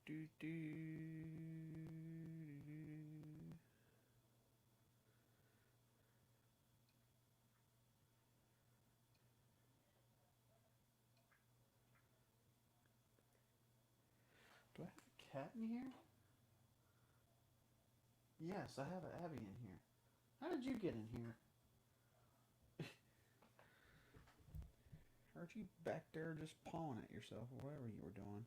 Do, do. Do I have a cat in here? Yes, I have an Abby in here. How did you get in here? Aren't you back there just pawing at yourself or whatever you were doing?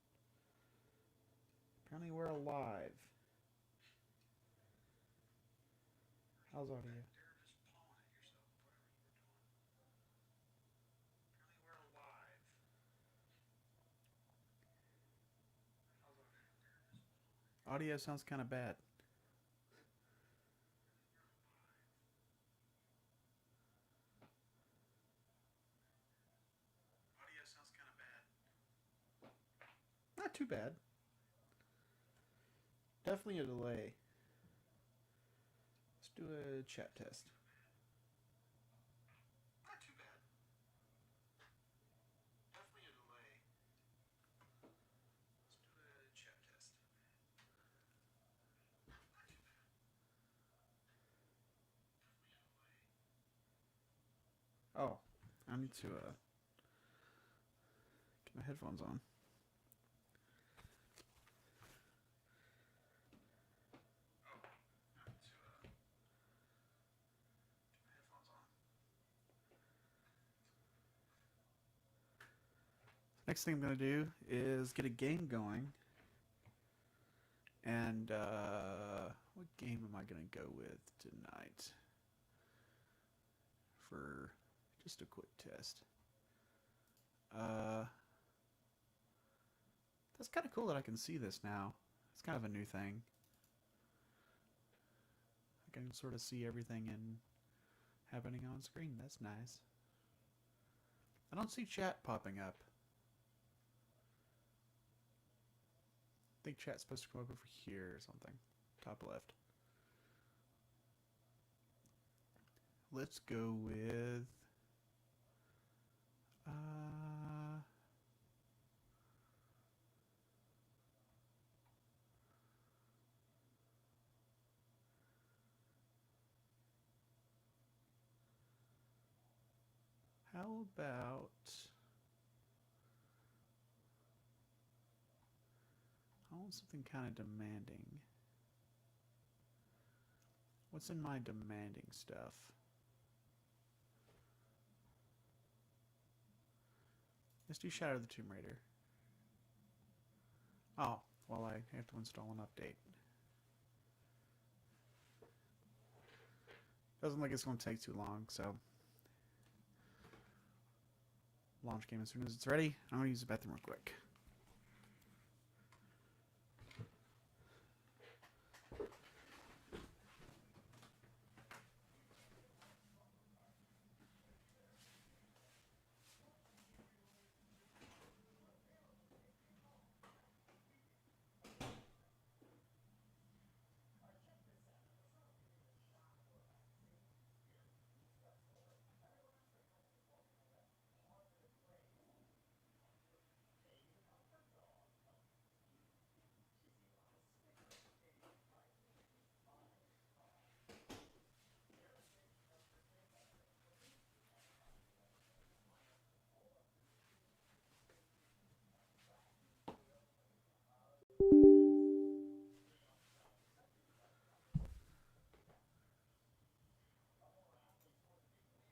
Apparently we're alive. How's audio? Audio sounds kind of bad. Not too bad. Definitely a delay. Let's do a chat test. Not too bad. Definitely a delay. Let's do a chat test. Oh, I need to get my headphones on. Next thing I'm going to do is get a game going. And what game am I going to go with tonight for just a quick test? That's kind of cool that I can see this now. It's kind of a new thing. I can sort of see everything happening on screen. That's nice. I don't see chat popping up. I think chat's supposed to come up over here or something. Top left. Let's go with how about I want something kind of demanding. What's in my demanding stuff? Let's do Shadow of the Tomb Raider. Oh, well, I have to install an update. Doesn't look like it's going to take too long, so launch game as soon as it's ready. I'm going to use the bathroom real quick.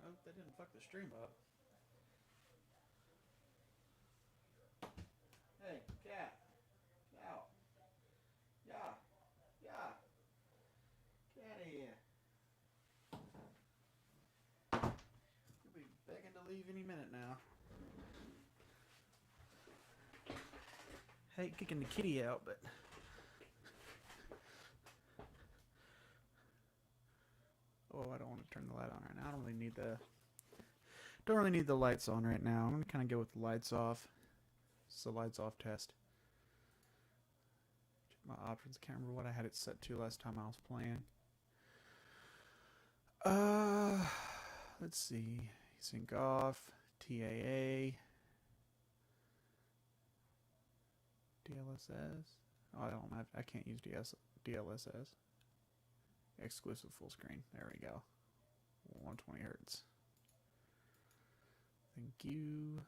I hope that didn't fuck the stream up. Hey, cat. Out. Yeah. Yeah. Get out of here. You'll be begging to leave any minute now. Hate kicking the kitty out, but oh, I don't want to turn the light on right now. I don't really need the lights on right now. I'm gonna kind of go with the lights off. It's a lights off test. Check my options. Can't remember what I had it set to last time I was playing. Let's see. Sync off. TAA. DLSS. Oh, I can't use DLSS. Exclusive full screen. There we go. 120 hertz. Thank you.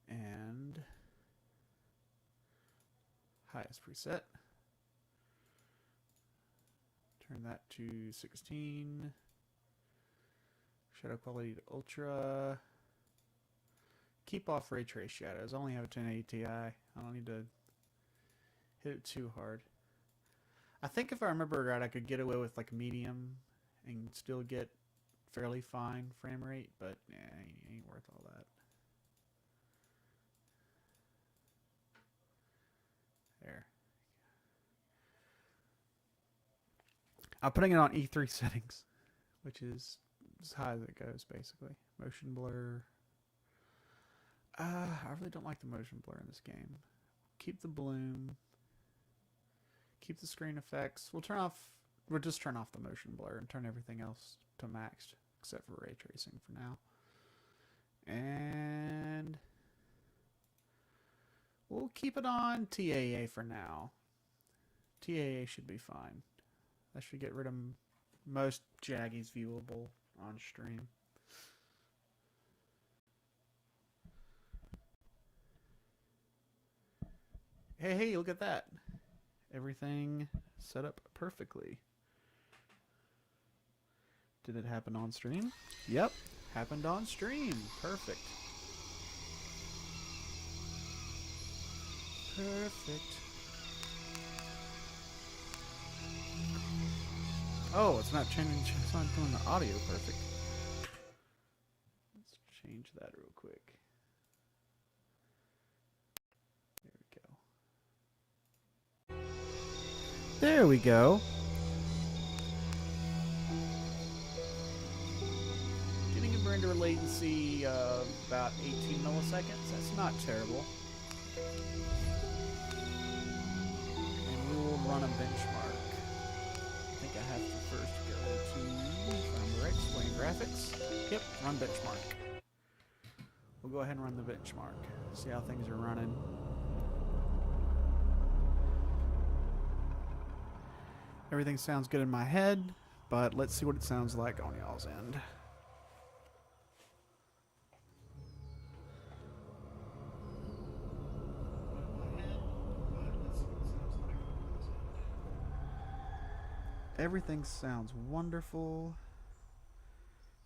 And highest preset. Turn that to 16. Shadow quality to ultra. Keep off ray trace shadows. I only have a 1080 Ti. I don't need to hit it too hard. I think if I remember right, I could get away with like medium and still get fairly fine frame rate, but yeah, ain't worth all that. There. I'm putting it on E3 settings, which is as high as it goes, basically. Motion blur. I really don't like the motion blur in this game. Keep the bloom. Keep the screen effects. We'll just turn off the motion blur and turn everything else to maxed, except for ray tracing for now. And we'll keep it on TAA for now. TAA should be fine. That should get rid of most jaggies viewable on stream. Hey, look at that. Everything set up perfectly. Did it happen on stream? Yep, happened on stream. Perfect. Perfect. Oh, it's not changing. It's not doing the audio perfect. Let's change that real quick. There we go. Getting a render latency of about 18 milliseconds. That's not terrible. And we will run a benchmark. I think I have to first go to, if I remember right, explain graphics. Yep, run benchmark. We'll go ahead and run the benchmark. See how things are running. Everything sounds good in my head, but let's see what it sounds like on y'all's end. Everything sounds wonderful.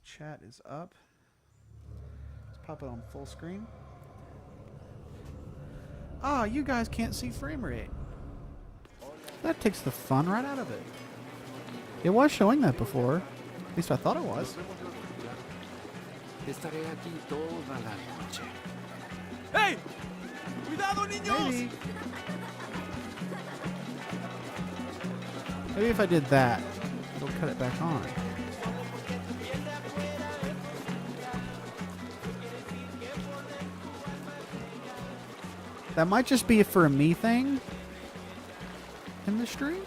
Chat is up. Let's pop it on full screen. Ah, you guys can't see frame rate. That takes the fun right out of it. It was showing that before. At least I thought it was. Hey! Cuidado, niños! Maybe if I did that, it'll cut it back on. That might just be for a me thing in the stream.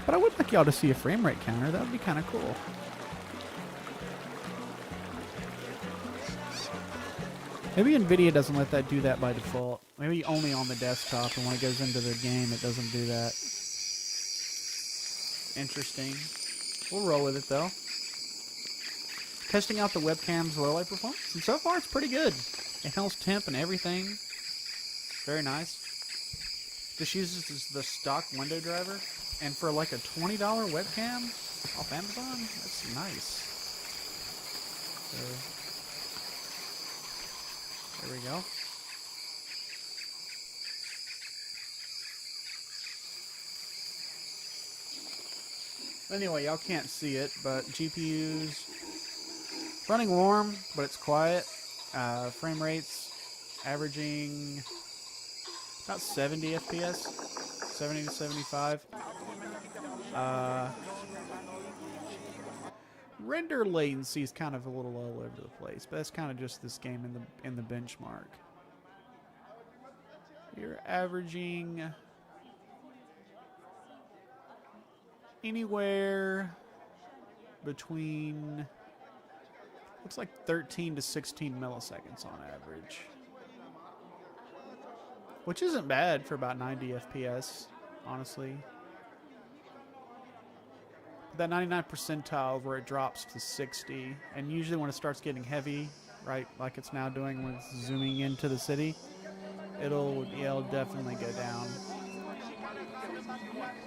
But I would like y'all to see a frame rate counter. That would be kind of cool. Maybe NVIDIA doesn't let that do that by default. Maybe only on the desktop, and when it goes into the game, it doesn't do that. Interesting. We'll roll with it, though. Testing out the webcam's low light performance, and so far it's pretty good. It handles temp and everything. Very nice. Just uses the stock window driver, and for like a $20 webcam off Amazon, that's nice. So, there we go. Anyway, y'all can't see it, but GPU's running warm, but it's quiet. Frame rates averaging about 70 FPS, 70 to 75. Render latency is kind of a little all over the place, but that's kind of just this game in the benchmark. You're averaging anywhere between, looks like 13 to 16 milliseconds on average. which isn't bad for about 90 FPS, honestly. That 99th percentile where it drops to 60, and usually when it starts getting heavy, right, like it's now doing when it's zooming into the city, it'll definitely go down.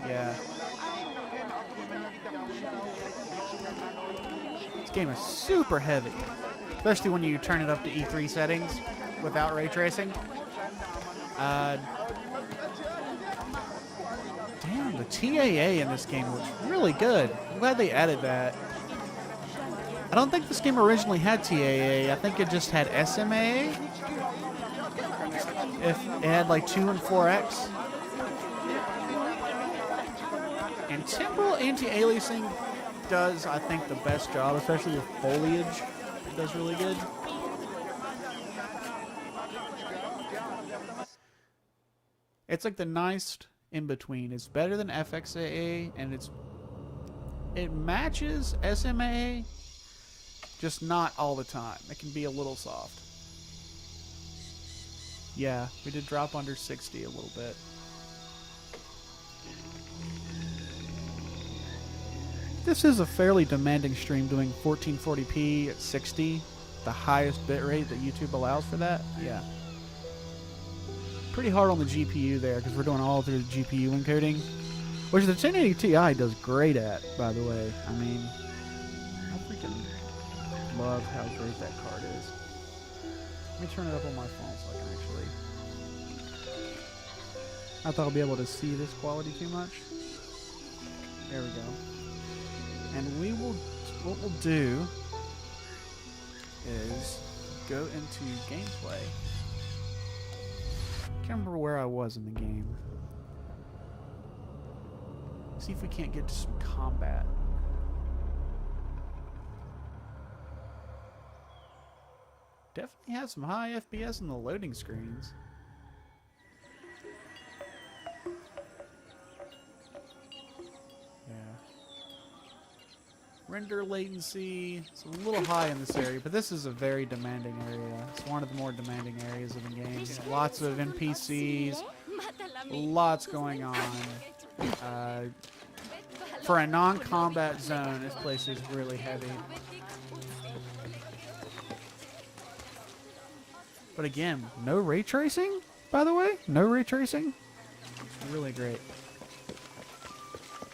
Yeah. This game is super heavy, especially when you turn it up to E3 settings without ray tracing. Damn, the TAA in this game looks really good. I'm glad they added that. I don't think this game originally had TAA. I think it just had SMA. If it had like 2 and 4X. And temporal anti-aliasing does, I think, the best job, especially with foliage. It does really good. It's like the nice in between. It's better than FXAA, and it matches SMA, just not all the time. It can be a little soft. Yeah, we did drop under 60 a little bit. This is a fairly demanding stream, doing 1440p at 60, the highest bitrate that YouTube allows for that. Yeah. Pretty hard on the GPU there, because we're doing all through the GPU encoding, which the 1080 Ti does great at, by the way. I mean, I freaking love how great that card is. Let me turn it up on my phone so I can actually... I thought I'll be able to see this quality too much. There we go. And what we'll do is go into gameplay. Can't remember where I was in the game. See if we can't get to some combat. Definitely have some high FPS in the loading screens. Yeah. Render latency, it's a little high in this area, but this is a very demanding area. It's one of the more demanding areas of the game. Lots of NPCs, lots going on. For a non-combat zone, this place is really heavy. But again, no ray tracing, by the way. No ray tracing. It's really great.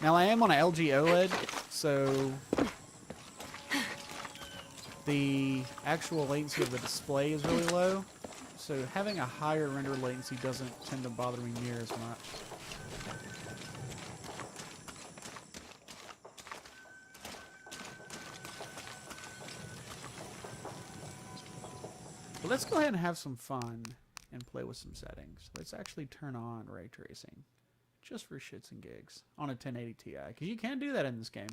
Now, I am on an LG OLED, so the actual latency of the display is really low. So having a higher render latency doesn't tend to bother me near as much. But let's go ahead and have some fun and play with some settings. Let's actually turn on ray tracing, just for shits and gigs, on a 1080 Ti, because you can do that in this game.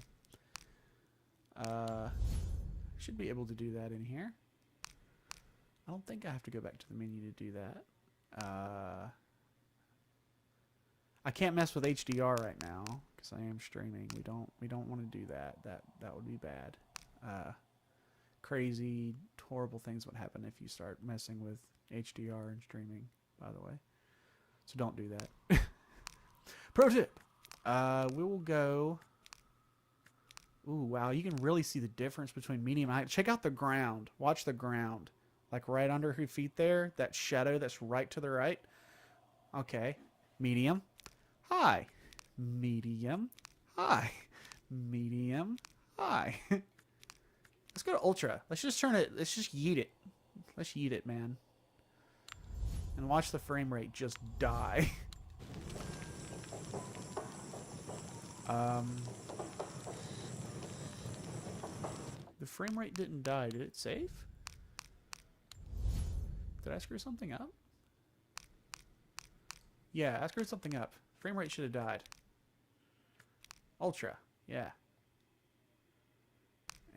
Should be able to do that in here. I don't think I have to go back to the menu to do that. I can't mess with HDR right now because I am streaming. We don't want to do that. That would be bad. Crazy, horrible things would happen if you start messing with HDR and streaming, by the way. So don't do that. Pro tip. We will go... Ooh, wow, you can really see the difference between medium and high. Check out the ground. Watch the ground. Like right under your feet there. That shadow that's right to the right. Okay. Medium. High. Medium. High. Medium. High. Let's go to ultra. Let's just turn it. Let's just yeet it. Let's yeet it, man. And watch the frame rate just die. The frame rate didn't die. Did it save? Did I screw something up? Yeah, I screwed something up. Frame rate should have died. Ultra. Yeah.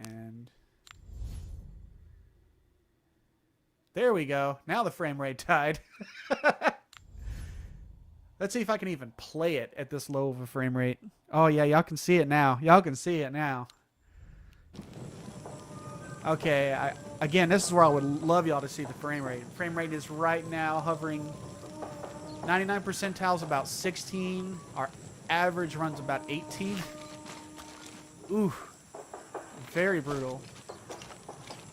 And... there we go. Now the frame rate died. Let's see if I can even play it at this low of a frame rate. Oh, yeah, y'all can see it now. Y'all can see it now. Okay, again, this is where I would love y'all to see the frame rate. Frame rate is right now hovering 99 percentile is about 16. Our average runs about 18. Ooh, very brutal.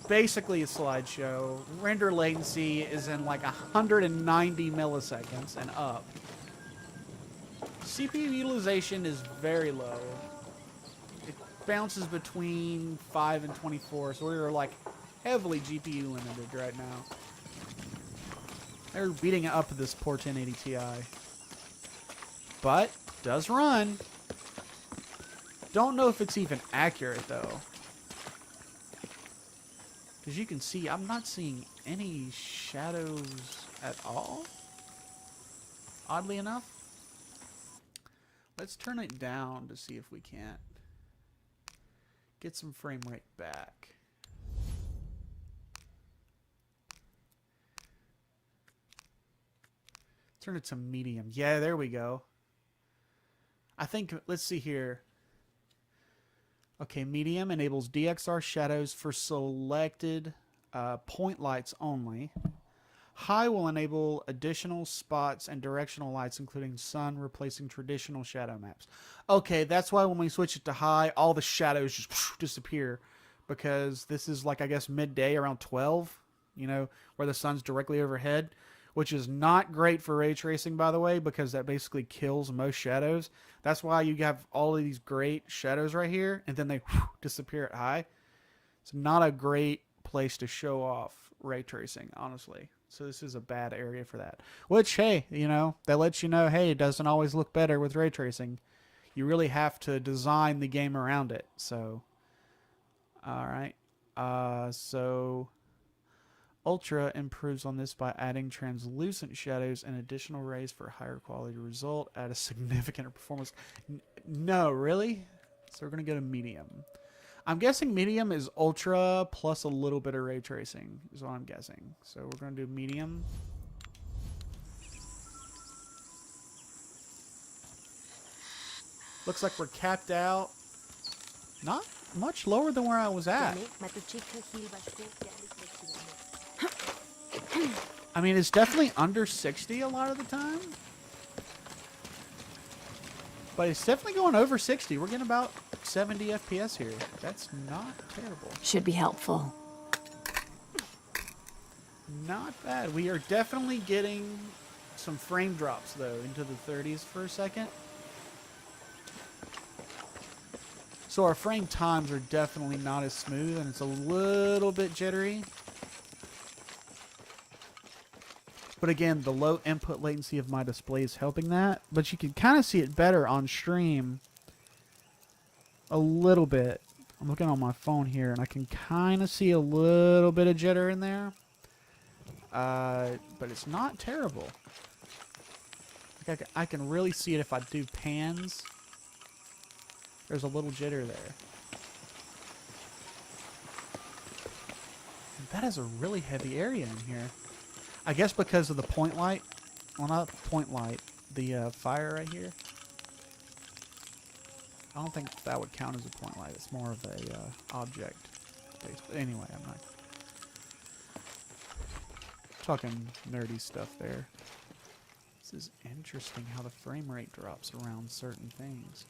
Basically a slideshow. Render latency is in like 190 milliseconds and up. CPU utilization is very low. It bounces between 5 and 24, so we're like heavily GPU limited right now. They're beating up this poor 1080 Ti. But, does run. Don't know if it's even accurate though. Because you can see, I'm not seeing any shadows at all. Oddly enough. Let's turn it down to see if we can't get some frame rate back. Turn it to medium. Yeah, there we go. I think, let's see here. Okay, medium enables DXR shadows for selected point lights only. High will enable additional spots and directional lights, including sun, replacing traditional shadow maps. Okay, that's why when we switch it to high, all the shadows just disappear. Because this is like, I guess, midday around 12, you know, where the sun's directly overhead. Which is not great for ray tracing, by the way, because that basically kills most shadows. That's why you have all of these great shadows right here, and then they disappear at high. It's not a great place to show off ray tracing, honestly. So this is a bad area for that. Which, hey, you know, that lets you know, hey, it doesn't always look better with ray tracing. You really have to design the game around it. So, all right. So Ultra improves on this by adding translucent shadows and additional rays for higher quality result at a significant performance. No, really? So we're going to go to medium. I'm guessing medium is ultra plus a little bit of ray tracing is what I'm guessing. So we're going to do medium. Looks like we're capped out. Not much lower than where I was at. I mean, it's definitely under 60 a lot of the time. But it's definitely going over 60. We're getting about 70 FPS here. That's not terrible. Should be helpful. Not bad. We are definitely getting some frame drops, though, into the 30s for a second. So our frame times are definitely not as smooth, and it's a little bit jittery. But again, the low input latency of my display is helping that. But you can kind of see it better on stream a little bit. I'm looking on my phone here, and I can kind of see a little bit of jitter in there. But it's not terrible. Like I can really see it if I do pans. There's a little jitter there. And that is a really heavy area in here. I guess because of the point light. Well, not the point light. The fire right here. I don't think that would count as a point light. It's more of a object base. But anyway, I'm not talking nerdy stuff there. This is interesting how the frame rate drops around certain things.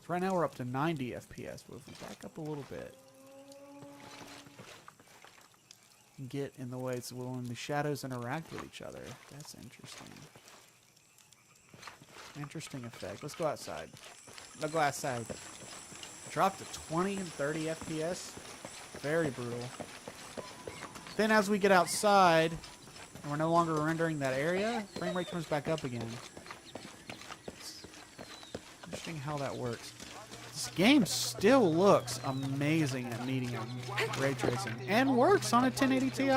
So right now we're up to 90 FPS, but if we back up a little bit, get in the way so when the shadows interact with each other. That's interesting. Interesting effect. Let's go outside. Let's go outside. Drop to 20 and 30 FPS. Very brutal. Then as we get outside, and we're no longer rendering that area, frame rate comes back up again. Interesting how that works. This game still looks amazing at medium ray tracing and works on a 1080 Ti.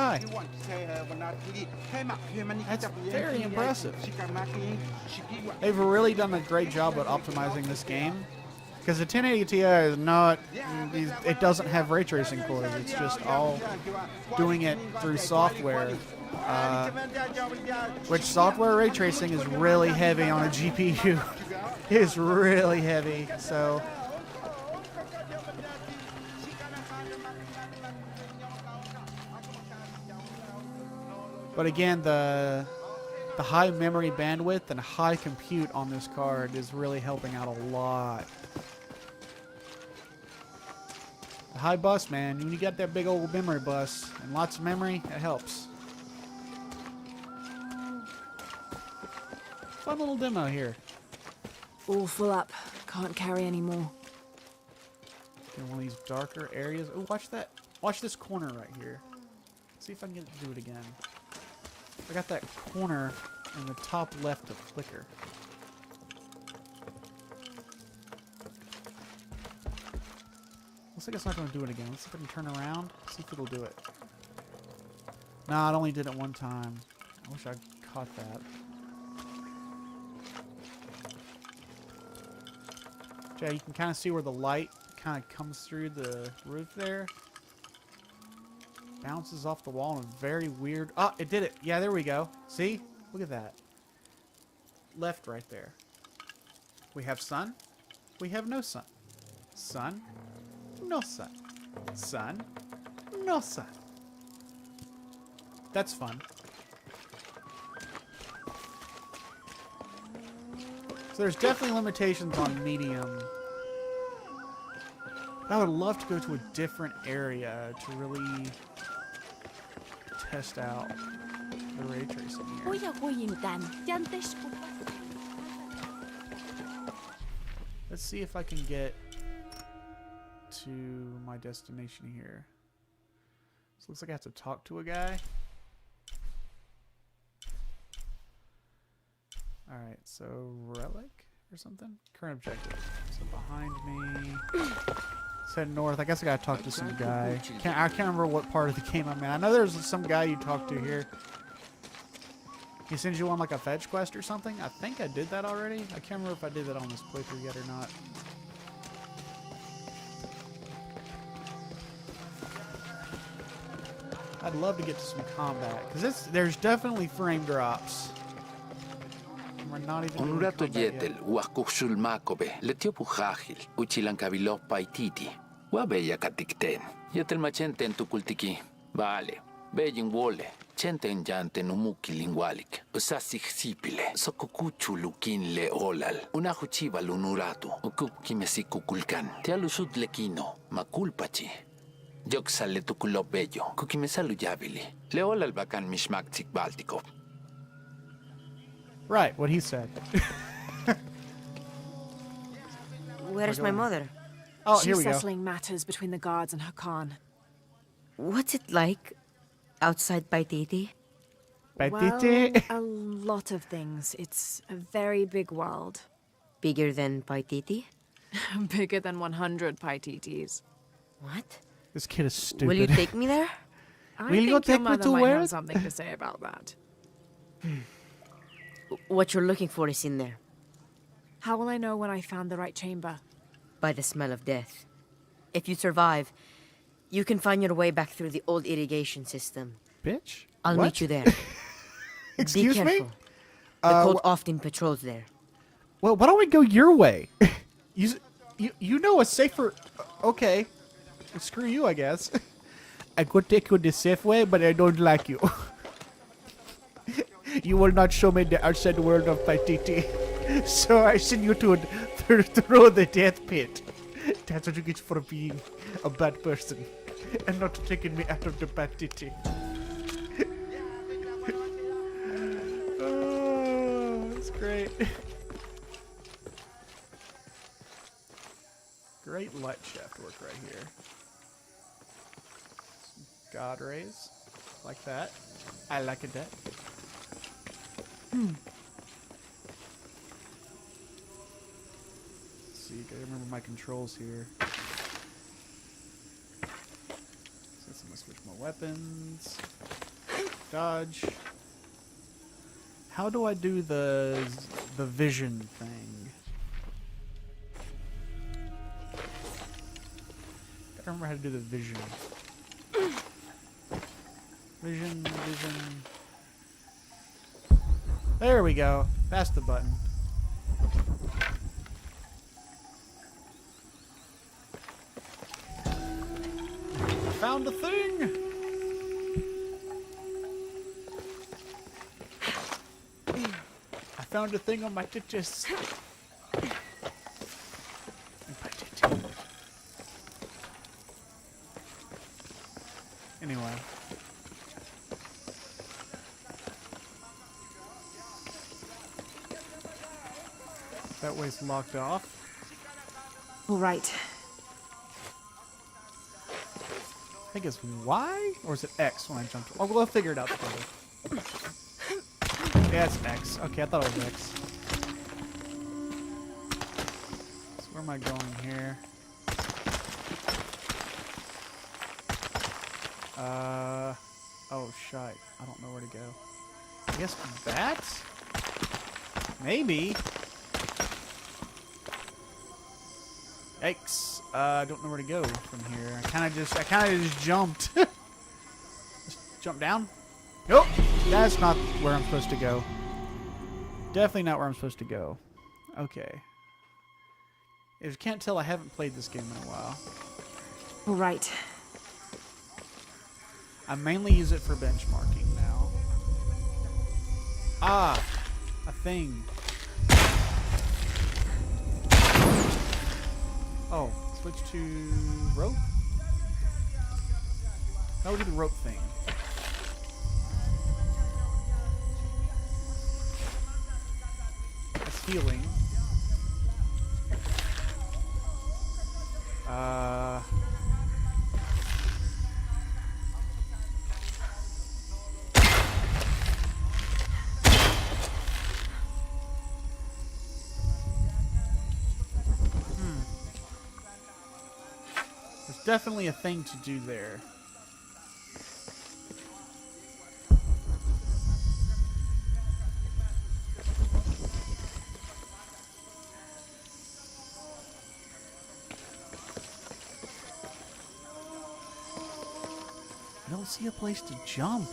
That's very impressive. They've really done a great job at optimizing this game because the 1080 Ti is not, it doesn't have ray tracing cores. It's just all doing it through software. Which software ray tracing is really heavy on a GPU. It is really heavy, so but again, the the high memory bandwidth and high compute on this card is really helping out a lot. The high bus, man. When you got that big old memory bus and lots of memory, it helps. Fun little demo here. All full up. Can't carry any more. In one of these darker areas. Oh, watch that. Watch this corner right here. See if I can get it to do it again. I got that corner in the top left to flicker. Looks like it's not going to do it again. Let's see if I can turn around. See if it'll do it. Nah, it only did it one time. I wish I caught that. Yeah, you can kind of see where the light kind of comes through the roof there. Bounces off the wall in a very weird... Oh, it did it. Yeah, there we go. See? Look at that. Left right there. We have sun. We have no sun. Sun. No sun. Sun. No sun. That's fun. So there's definitely limitations on medium. I would love to go to a different area to really test out the ray tracing here. Let's see if I can get to my destination here. So it looks like I have to talk to a guy. Alright, so relic or something? Current objective. So behind me. Let's head north. I guess I gotta talk to some guy. I can't remember what part of the game I'm in. I know there's some guy you talk to here. He sends you on like a fetch quest or something. I think I did that already. I can't remember if I did that on this playthrough yet or not. I'd love to get to some combat because there's definitely frame drops. We're not even doing Onurato combat yetel yet. wakusul makobe letiopu hahil uchilan kabilo paititi wabeya katikten yetel machenten tukultiki vale beyin wole chenten yante numuki lingwalik usasik sipile sokukuchu lukin le olal unahuchiva lunurato ukupki mesikukulkan tialusut lekino makulpachi yoksale tukulo bello kukimesalu yabili le olal bakan mishmaktik baltiko. Right, what he said. Where's my mother? Oh, She's here we go. settling matters between the guards and her Khan. What's it like outside Paititi? Well, Paititi. a lot of things. It's a very big world. Bigger than Paititi? Bigger than 100 Paititis. What? This kid is stupid. Will you take me there? I Will think you your take me mother to might where? have something to say about that. What you're looking for is in there. How will I know when I found the right chamber? By the smell of death. If you survive, you can find your way back through the old irrigation system. Bitch? I'll What? meet you there. Excuse Be me? careful. The cult often patrols there. Well, why don't we go your way? you know a safer... Okay. Screw you, I guess. I could take you the safe way, but I don't like you. You will not show me the outside world of Paititi. So I send you to through the death pit. That's what you get for being a bad person. And not taking me out of the Paititi. Oh, that's great. Great light shaft work right here. God rays. Like that. I like it that. See, gotta remember my controls here. So I'm gonna switch my weapons. Dodge. How do I do the vision thing? I don't remember how to do the vision. Vision. There we go. That's the button. Found a thing! found a thing on my titties. My titty. Anyway. That way's locked off. All right. I think it's Y or is it X when I jumped? Oh, we'll figure it out together. Yeah, it's X. Okay, I thought it was X. So where am I going here? Oh, shite. I don't know where to go. I guess that? Maybe. Yikes. I don't know where to go from here. I kind of just jumped. Just jump down? Nope. That's not where I'm supposed to go. Definitely not where I'm supposed to go. Okay. If you can't tell, I haven't played this game in a while. All right. I mainly use it for benchmarking now. Ah, a thing. Oh, switch to rope? How would do the rope thing? That's healing. There's definitely a thing to do there. I don't see a place to jump.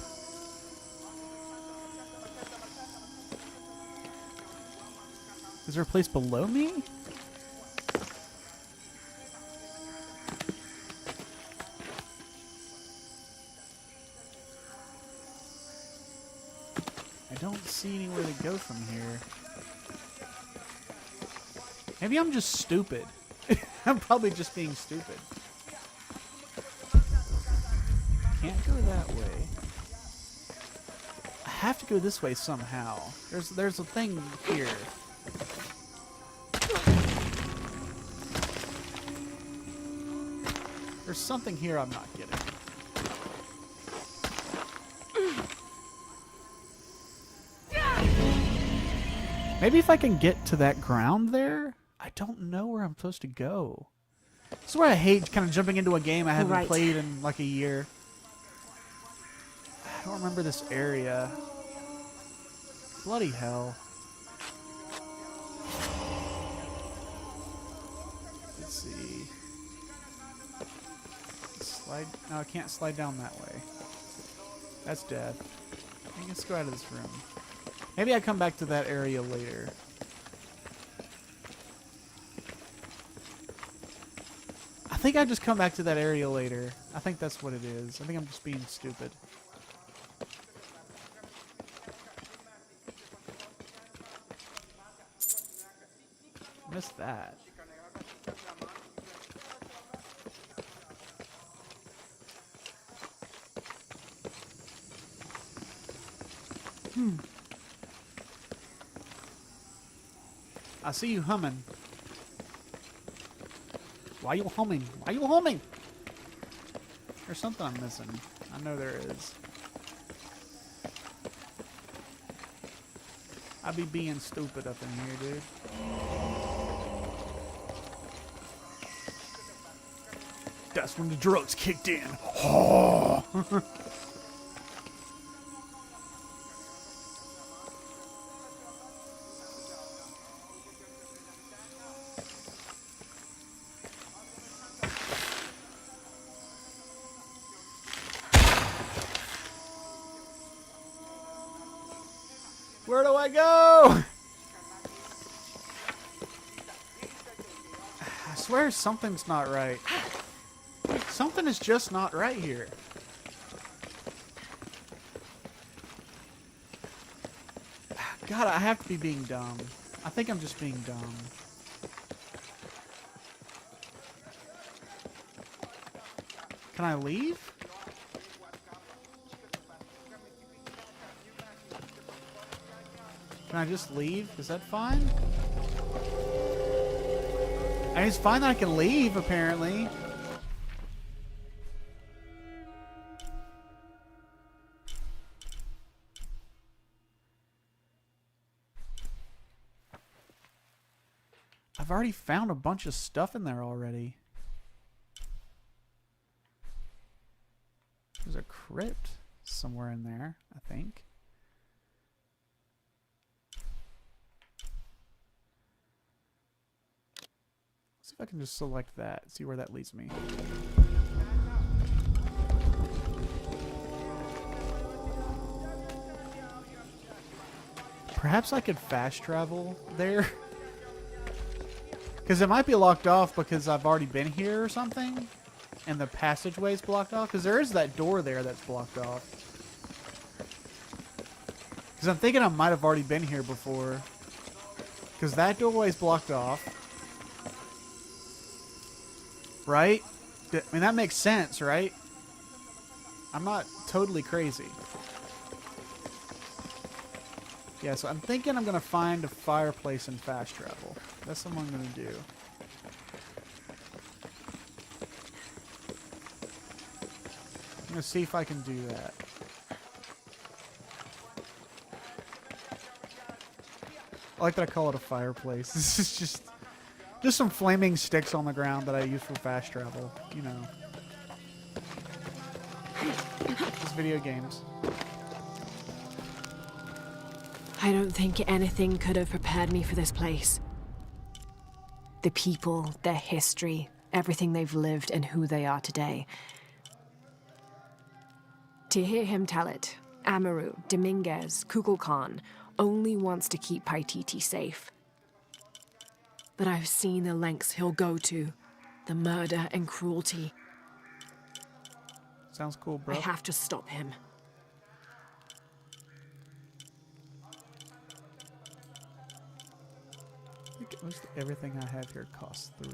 Is there a place below me? I don't see anywhere to go from here. Maybe I'm just stupid. I'm probably just being stupid. Can't go that way. I have to go this way somehow. There's a thing here. There's something here I'm not getting. Maybe if I can get to that ground there? I don't know where I'm supposed to go. This is why I hate kind of jumping into a game I haven't played in like a year. I don't remember this area. Bloody hell. Let's see. Slide. No, I can't slide down that way. That's dead. Let's go out of this room. Maybe I come back to that area later. I think I just come back to that area later. I think that's what it is. I think I'm just being stupid. Missed that. I see you humming. Why you humming? Why you humming? There's something I'm missing. I know there is. I be being stupid up in here, dude. That's when the drugs kicked in. Oh. Where do I go? I swear something's not right. Something is just not right here. God, I have to be being dumb. I think I'm just being dumb. Can I leave? Can I just leave? Is that fine? I mean, it's fine that I can leave, apparently. I've already found a bunch of stuff in there already. There's a crypt somewhere in there, I think. See if I can just select that, see where that leads me. Perhaps I could fast travel there. Because it might be locked off because I've already been here or something. And the passageway's blocked off. Because there is that door there that's blocked off. Because I'm thinking I might have already been here before. Because that doorway's blocked off. Right? I mean, that makes sense, right? I'm not totally crazy. Yeah, so I'm thinking I'm going to find a fireplace and fast travel. That's what I'm going to do. I'm going to see if I can do that. I like that I call it a fireplace. This is just some flaming sticks on the ground that I use for fast travel. You know. Just video games. I don't think anything could have prepared me for this place. The people, their history, everything they've lived, and who they are today. To hear him tell it, Amaru, Dominguez, Kukulkan only wants to keep Paititi safe. But I've seen the lengths he'll go to, the murder and cruelty. Sounds cool, bro. I have to stop him. Everything I have here costs 3.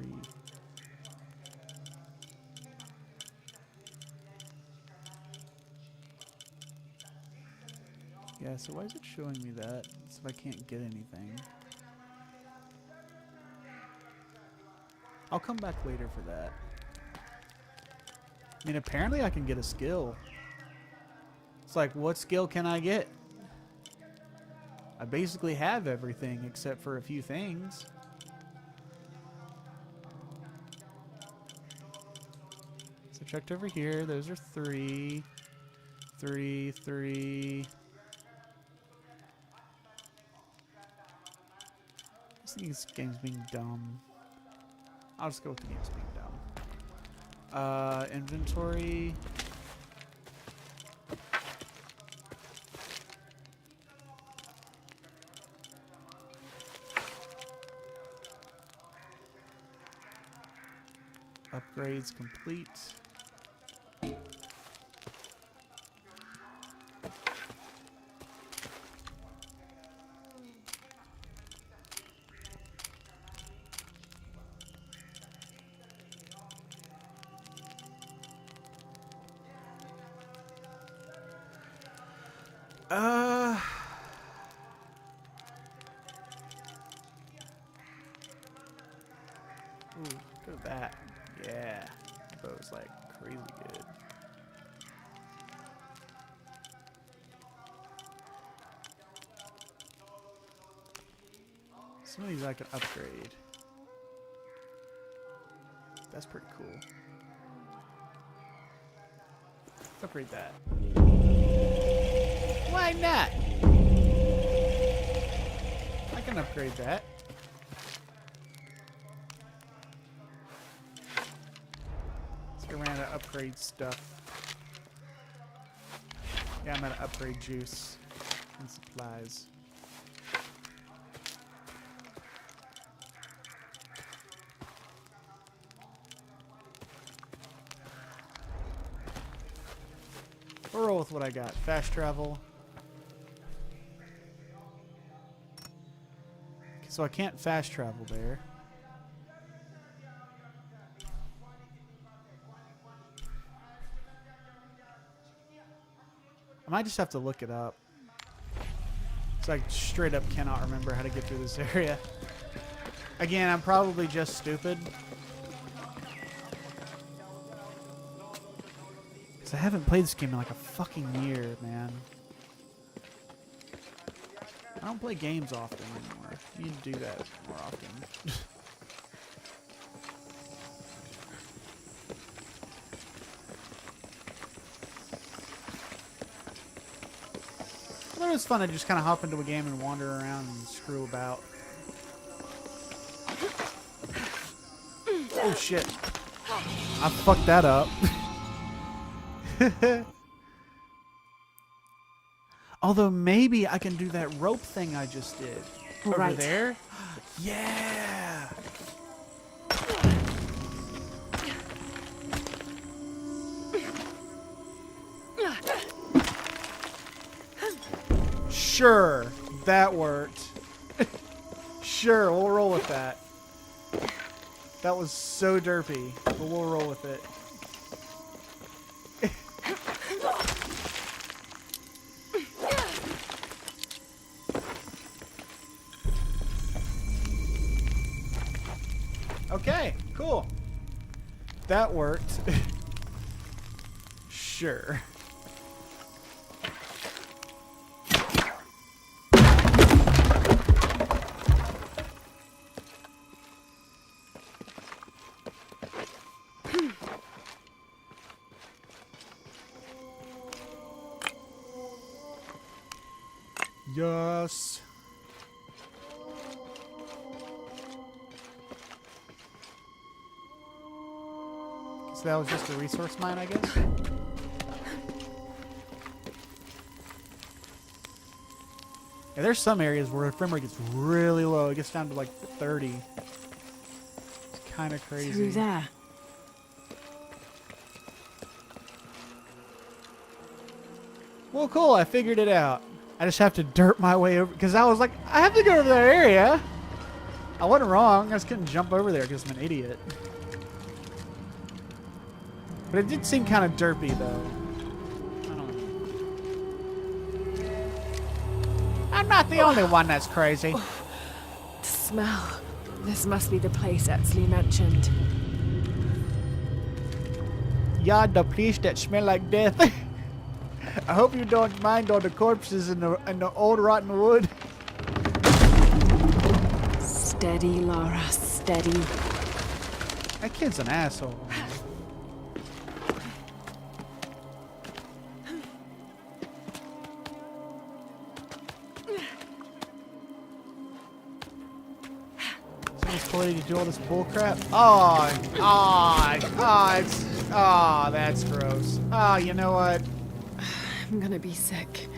Yeah, so why is it showing me that? So if I can't get anything. I'll come back later for that. I mean, apparently I can get a skill. It's like, what skill can I get? I basically have everything except for a few things. So checked over here. Those are 3. 3, 3. I think this game's being dumb. I'll just go with the game's being dumb. Inventory. Upgrades complete. Ooh, look at that. Yeah. That bow's like crazy good. Some of these I can upgrade. That's pretty cool. Let's upgrade that. Why not? I can upgrade that. Let's get around to upgrade stuff. Yeah, I'm gonna upgrade juice and supplies. We'll roll with what I got. Fast travel. So I can't fast travel there. I might just have to look it up. It's like straight up cannot remember how to get through this area. Again, I'm probably just stupid. Because I haven't played this game in like a fucking year, man. I don't play games often anymore. You need to do that more often. I thought it was fun to just kind of hop into a game and wander around and screw about. Oh shit. I fucked that up. Although maybe I can do that rope thing I just did. Over Right. there? Yeah! Sure, that worked. Sure, we'll roll with that. That was so derpy, but we'll roll with it. Okay, cool. That worked. Sure. Yes. So that was just a resource mine, I guess? Yeah, there's some areas where the frame rate gets really low. It gets down to like 30. It's kind of crazy. Through there. Well, cool. I figured it out. I just have to dirt my way over. Because I was like, I have to go to that area. I wasn't wrong. I just couldn't jump over there because I'm an idiot. But it did seem kind of derpy, though. I don't know. I'm not the only one that's crazy. The smell. This must be the place Etsley mentioned. Yeah, the place that smell like death. I hope you don't mind all the corpses in the old rotten wood. Steady, Laura, steady. That kid's an asshole. Someone's told you to do all this bullcrap. Oh, that's gross. Oh, you know what? I'm gonna be sick.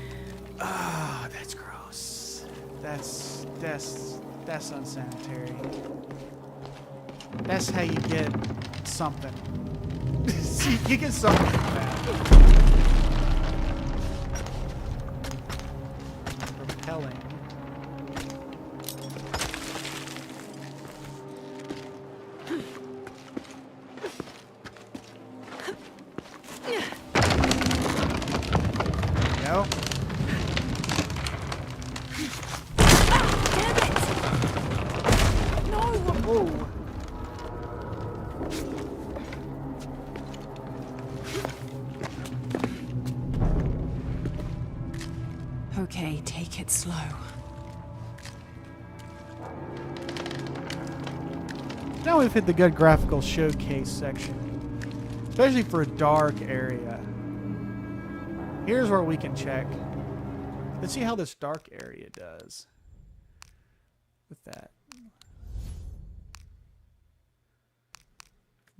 Ah, that's gross. That's unsanitary. That's how you get something. You get something from that. Repelling. No. Whoa. Okay, take it slow. Now we've hit the good graphical showcase section. Especially for a dark area. Here's where we can check. Let's see how this dark area does. With that.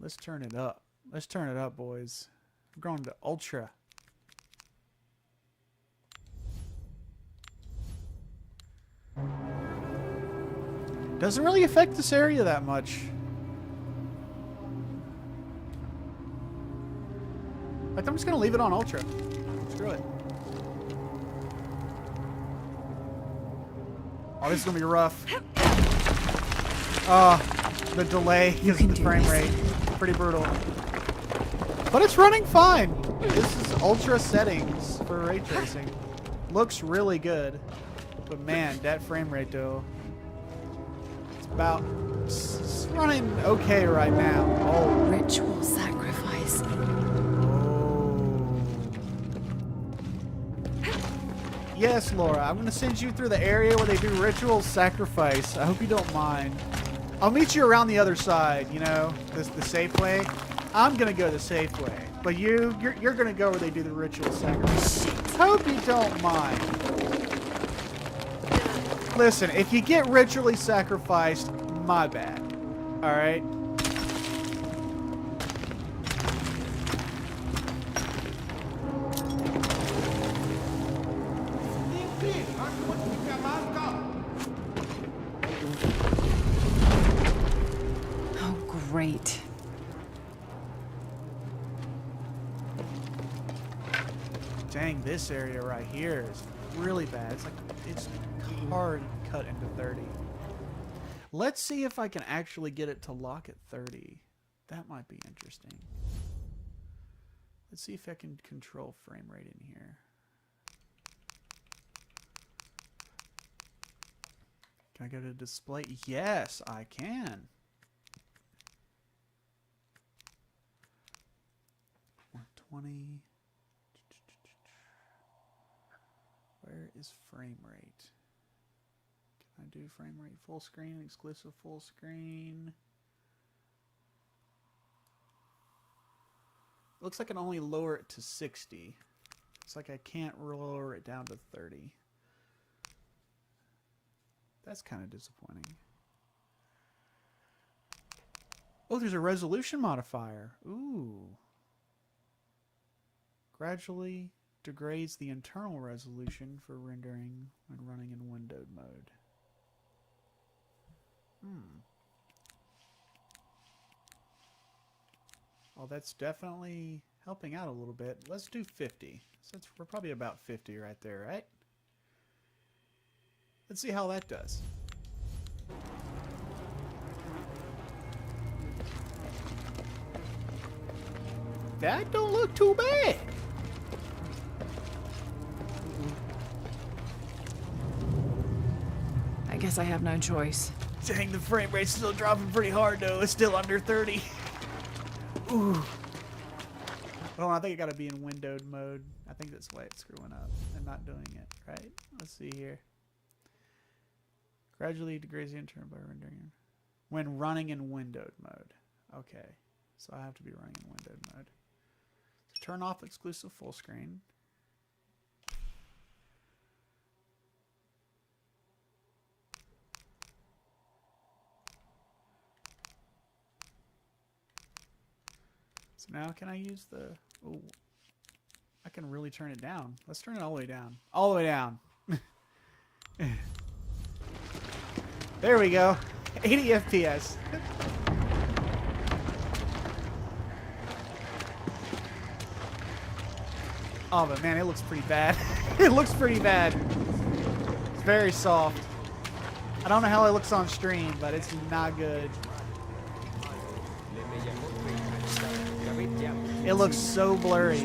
Let's turn it up. Let's turn it up, boys. We're going to ultra. Doesn't really affect this area that much. Like, I'm just gonna leave it on ultra. Screw it. Oh, this is gonna be rough. The delay is can the do frame this. rate. Pretty brutal. But it's running fine. This is ultra settings for ray tracing. Looks really good. But man, that frame rate though. It's running okay right now. Oh. Ritual sacrifice. Oh. Yes, Laura. I'm going to send you through the area where they do ritual sacrifice. I hope you don't mind. I'll meet you around the other side, you know, the safe way. I'm going to go the safe way. But you're going to go where they do the ritual sacrifice. Hope you don't mind. Listen, if you get ritually sacrificed, my bad. All right? Oh, great. Dang, this area right here is really bad. It's like it's hard to cut into 30. Let's see if I can actually get it to lock at 30. That might be interesting. Let's see if I can control frame rate in here. Can I go to display? Yes, I can. 120. Where is frame rate? Can I do frame rate full screen, exclusive full screen? Looks like I can only lower it to 60. It's like I can't lower it down to 30. That's kind of disappointing. Oh, there's a resolution modifier. Ooh. Gradually degrades the internal resolution for rendering when running in windowed mode. Well, that's definitely helping out a little bit. Let's do 50. So we're probably about 50 right there, right? Let's see how that does. That don't look too bad. I guess I have no choice. Dang, the frame rate's still dropping pretty hard though. It's still under 30. Ooh. Well, I think I gotta be in windowed mode. I think that's why it's screwing up and not doing it, right? Let's see here. Gradually degrades the internal by rendering when running in windowed mode. Okay, so I have to be running in windowed mode. So turn off exclusive full screen. So now can I use the... Oh, I can really turn it down. Let's turn it all the way down. All the way down. There we go. 80 FPS. Oh, but man, it looks pretty bad. It looks pretty bad. It's very soft. I don't know how it looks on stream, but it's not good. It looks so blurry.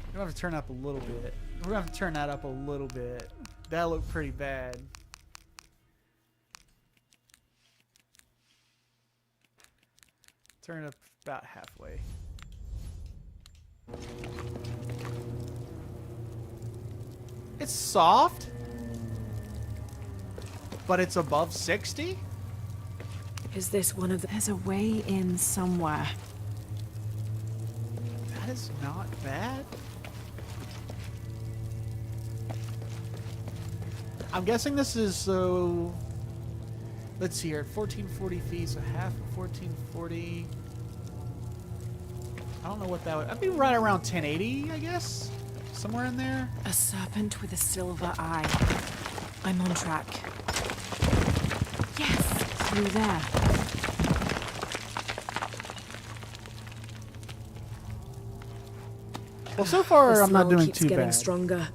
We're gonna have to turn up a little bit. We're gonna have to turn that up a little bit. That looked pretty bad. Turn it up about halfway. It's soft, but it's above 60? Is this one of the... There's a way in somewhere. That is not bad. I'm guessing this is so... Let's see here, 1440 feet, so half of 1440. I don't know what that would... I'd be right around 1080, I guess? Somewhere in there? A serpent with a silver eye. I'm on track. Yes, through there. Well, so far The I'm not smell doing keeps too getting bad. stronger.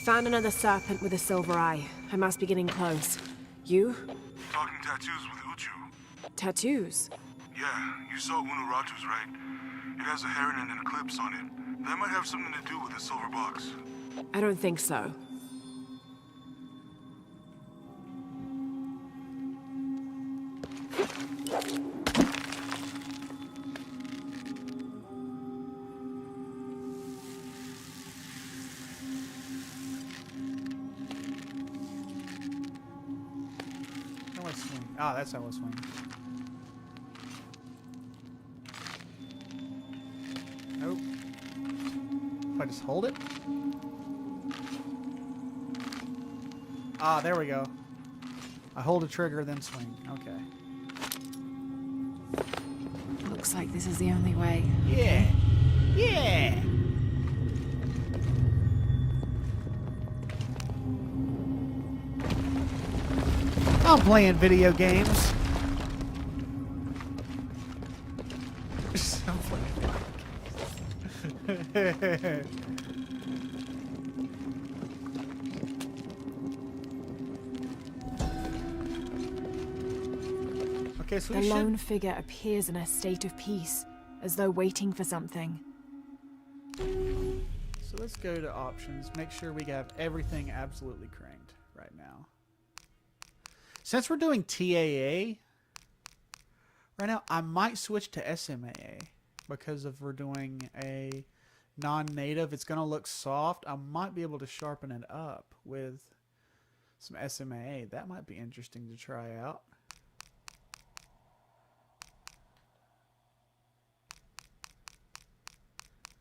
found another serpent with a silver eye. I must be getting close. You? Talking tattoos with Uchu. Tattoos? Yeah, you saw Unuratu's, right? It has a heron and an eclipse on it. That might have something to do with the silver box. I don't think so. How do I swing? Ah, that's how I swing. Nope. If I just hold it? Ah, there we go. I hold a trigger, then swing. Okay. Looks like this is the only way. Yeah. Yeah. I'm playing video games. I'm playing video games. Okay, so The we lone should... figure appears in a state of peace, as though waiting for something. So let's go to options. Make sure we have everything absolutely cranked right now. Since we're doing TAA right now, I might switch to SMAA because if we're doing a non-native, it's going to look soft. I might be able to sharpen it up with some SMAA. That might be interesting to try out.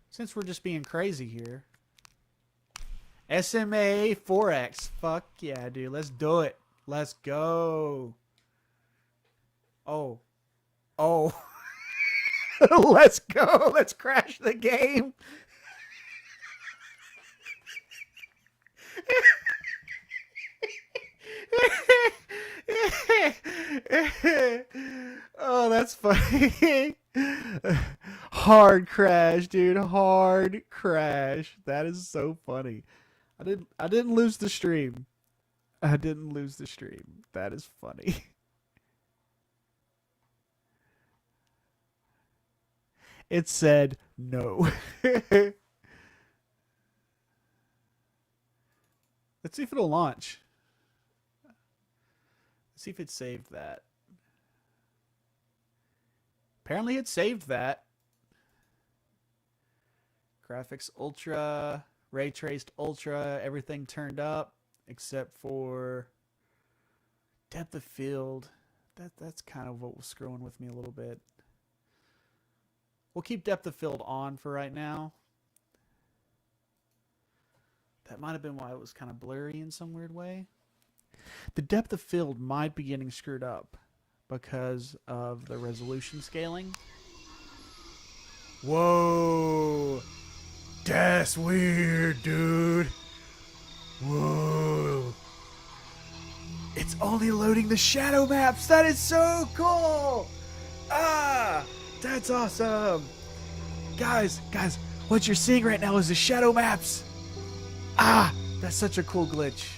Since we're just being crazy here. SMA 4X. Fuck yeah, dude. Let's do it. Let's go. Oh. Oh. Let's go. Let's crash the game. Oh, that's funny. Hard crash, dude. Hard crash. That is so funny. I didn't lose the stream. I didn't lose the stream. That is funny. It said no. Let's see if it'll launch. Let's see if it saved that. Apparently it saved that. Graphics Ultra, Ray Traced Ultra, everything turned up except for depth of field. That's kind of what was screwing with me a little bit. We'll keep depth of field on for right now. That might have been why it was kind of blurry in some weird way. The depth of field might be getting screwed up because of the resolution scaling. Whoa! That's weird, dude. Whoa. It's only loading the shadow maps. That is so cool. Ah, that's awesome. Guys, what you're seeing right now is the shadow maps. Ah, that's such a cool glitch.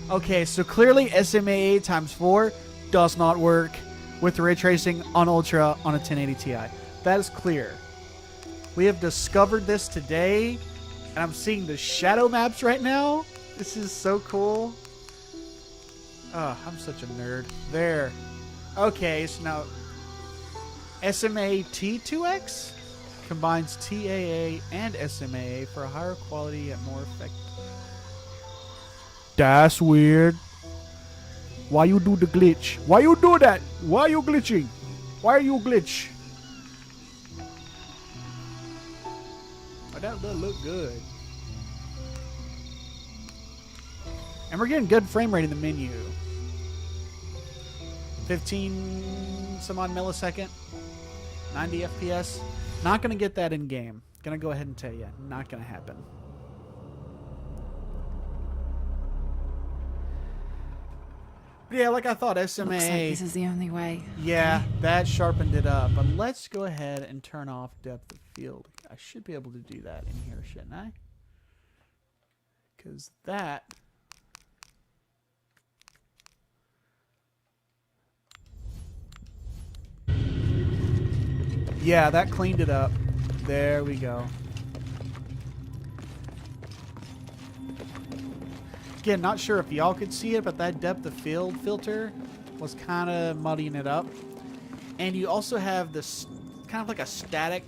Okay, so clearly SMAA times 4 does not work with ray tracing on Ultra on a 1080 Ti. That is clear. We have discovered this today, and I'm seeing the shadow maps right now. This is so cool. Oh, I'm such a nerd. There. Okay, so now SMA T2X combines TAA and SMAA for a higher quality and more effective. That's weird. Why you do the glitch? Why you do that? Why you glitching? Why you glitch? Oh, that look good. And we're getting good frame rate in the menu. 15 some odd millisecond. 90 FPS. Not going to get that in game. Going to go ahead and tell you. Not going to happen. But yeah, like I thought, SMA... Looks like this is the only way. Yeah, that sharpened it up. But let's go ahead and turn off depth of field. I should be able to do that in here, shouldn't I? Because that... Yeah, that cleaned it up. There we go. Again, not sure if y'all could see it, but that depth of field filter was kind of muddying it up. And you also have this kind of like a static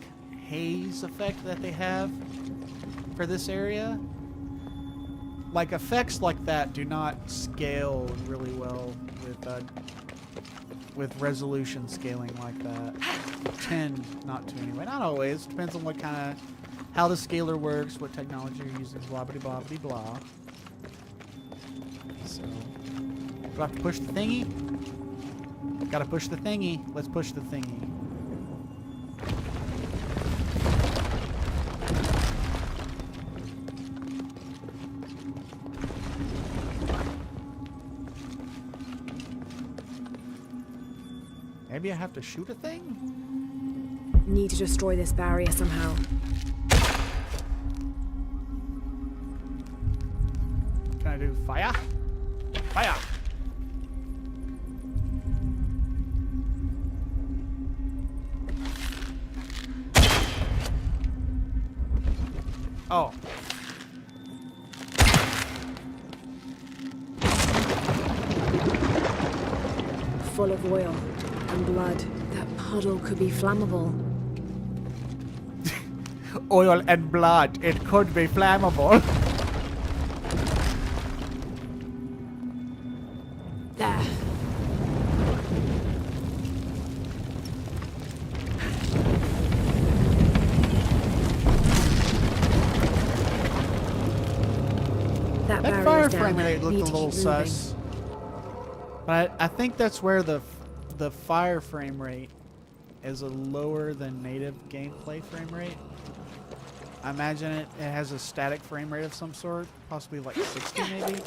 haze effect that they have for this area. Like, effects like that do not scale really well with resolution scaling like that. Tend not to anyway. Not always. Depends on what kind of... how the scaler works, what technology you're using, blah, blah, blah, blah, blah. So... do I have to push the thingy? Gotta push the thingy. Let's push the thingy. Maybe I have to shoot a thing? Need to destroy this barrier somehow. Can I do fire? Fire! Oh. Full of oil and blood. That puddle could be flammable. Oil and blood. It could be flammable. There. That fire frame rate looked a little sus. But I think that's where the fire frame rate is a lower than native gameplay frame rate. I imagine it has a static frame rate of some sort, possibly like 60 maybe.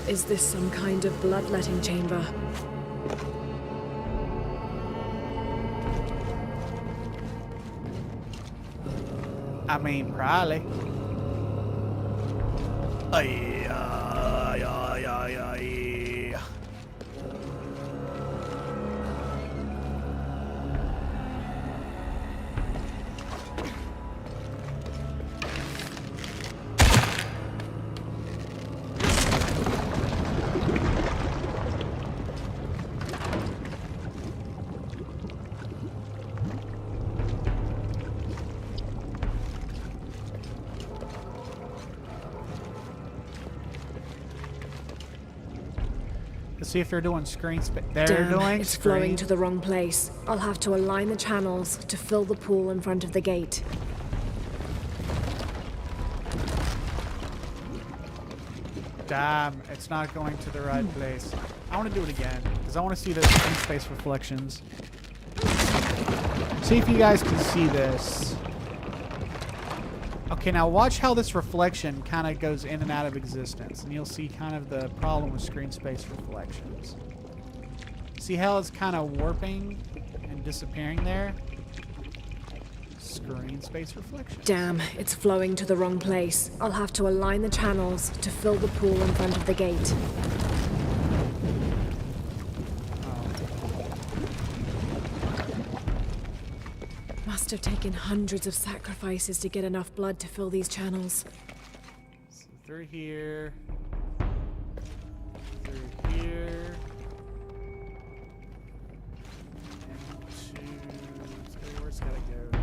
Is this some kind of bloodletting chamber? I mean, probably. Let's see if they're doing screen space. They're doing it's screen. flowing to the wrong place. I'll have to align the channels to fill the pool in front of the gate. Damn, it's not going to the right place. I want to do it again, because I want to see the screen space reflections. See if you guys can see this. Okay, now watch how this reflection kind of goes in and out of existence, and you'll see kind of the problem with screen space reflections. See how it's kind of warping and disappearing there? Screen space reflections. Damn, it's flowing to the wrong place. I'll have to align the channels to fill the pool in front of the gate. Must have taken hundreds of sacrifices to get enough blood to fill these channels. So through here. Through here. And where's it gotta go?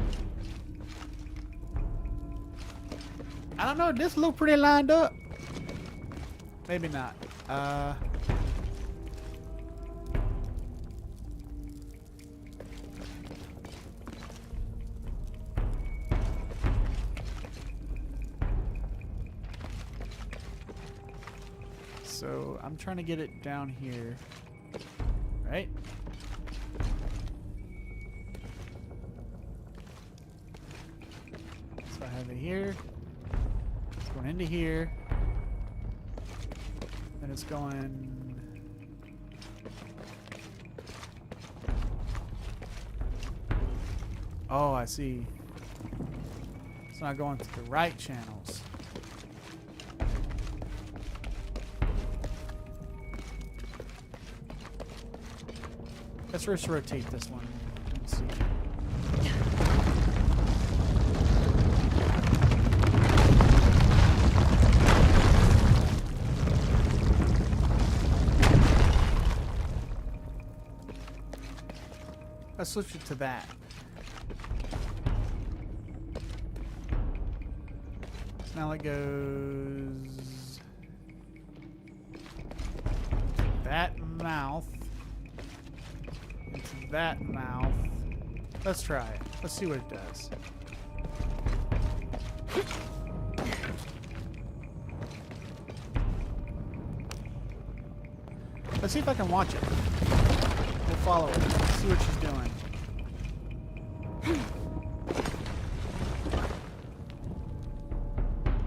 I don't know, this look pretty lined up. Maybe not. So I'm trying to get it down here, right? So I have it here. It's going into here. Then it's going Oh, I see. It's not going to the right channels. Let's first rotate this one and see. Let's switch it to that. So now it goes that mouth into that mouth. Let's try it. Let's see what it does. Let's see if I can watch it. We'll follow it. See what she's doing.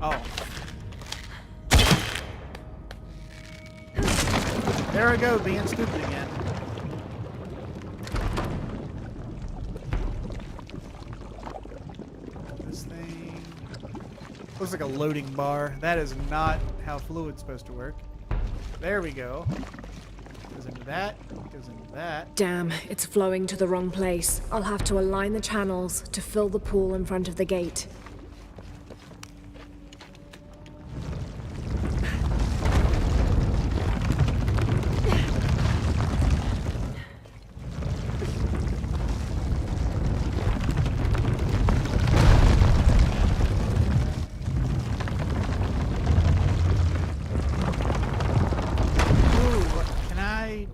Oh. There I go, being stupid again. This thing looks like a loading bar. That is not how fluid's supposed to work. There we go. Goes into that, goes into that. Damn, it's flowing to the wrong place. I'll have to align the channels to fill the pool in front of the gate.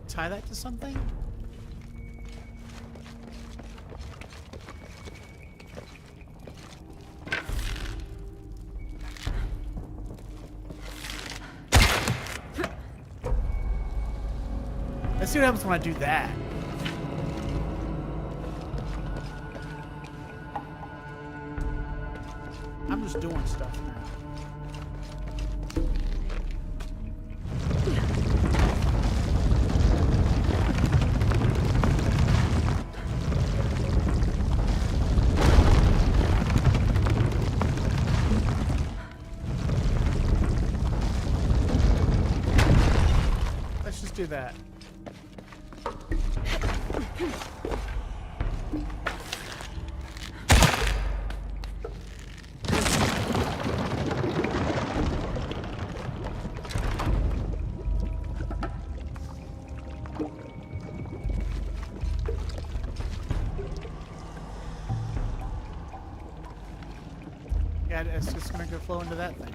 Tie that to something? Let's see what happens when I do that. I'm just doing stuff now. Do that. Yeah, it's just gonna go flow into that thing.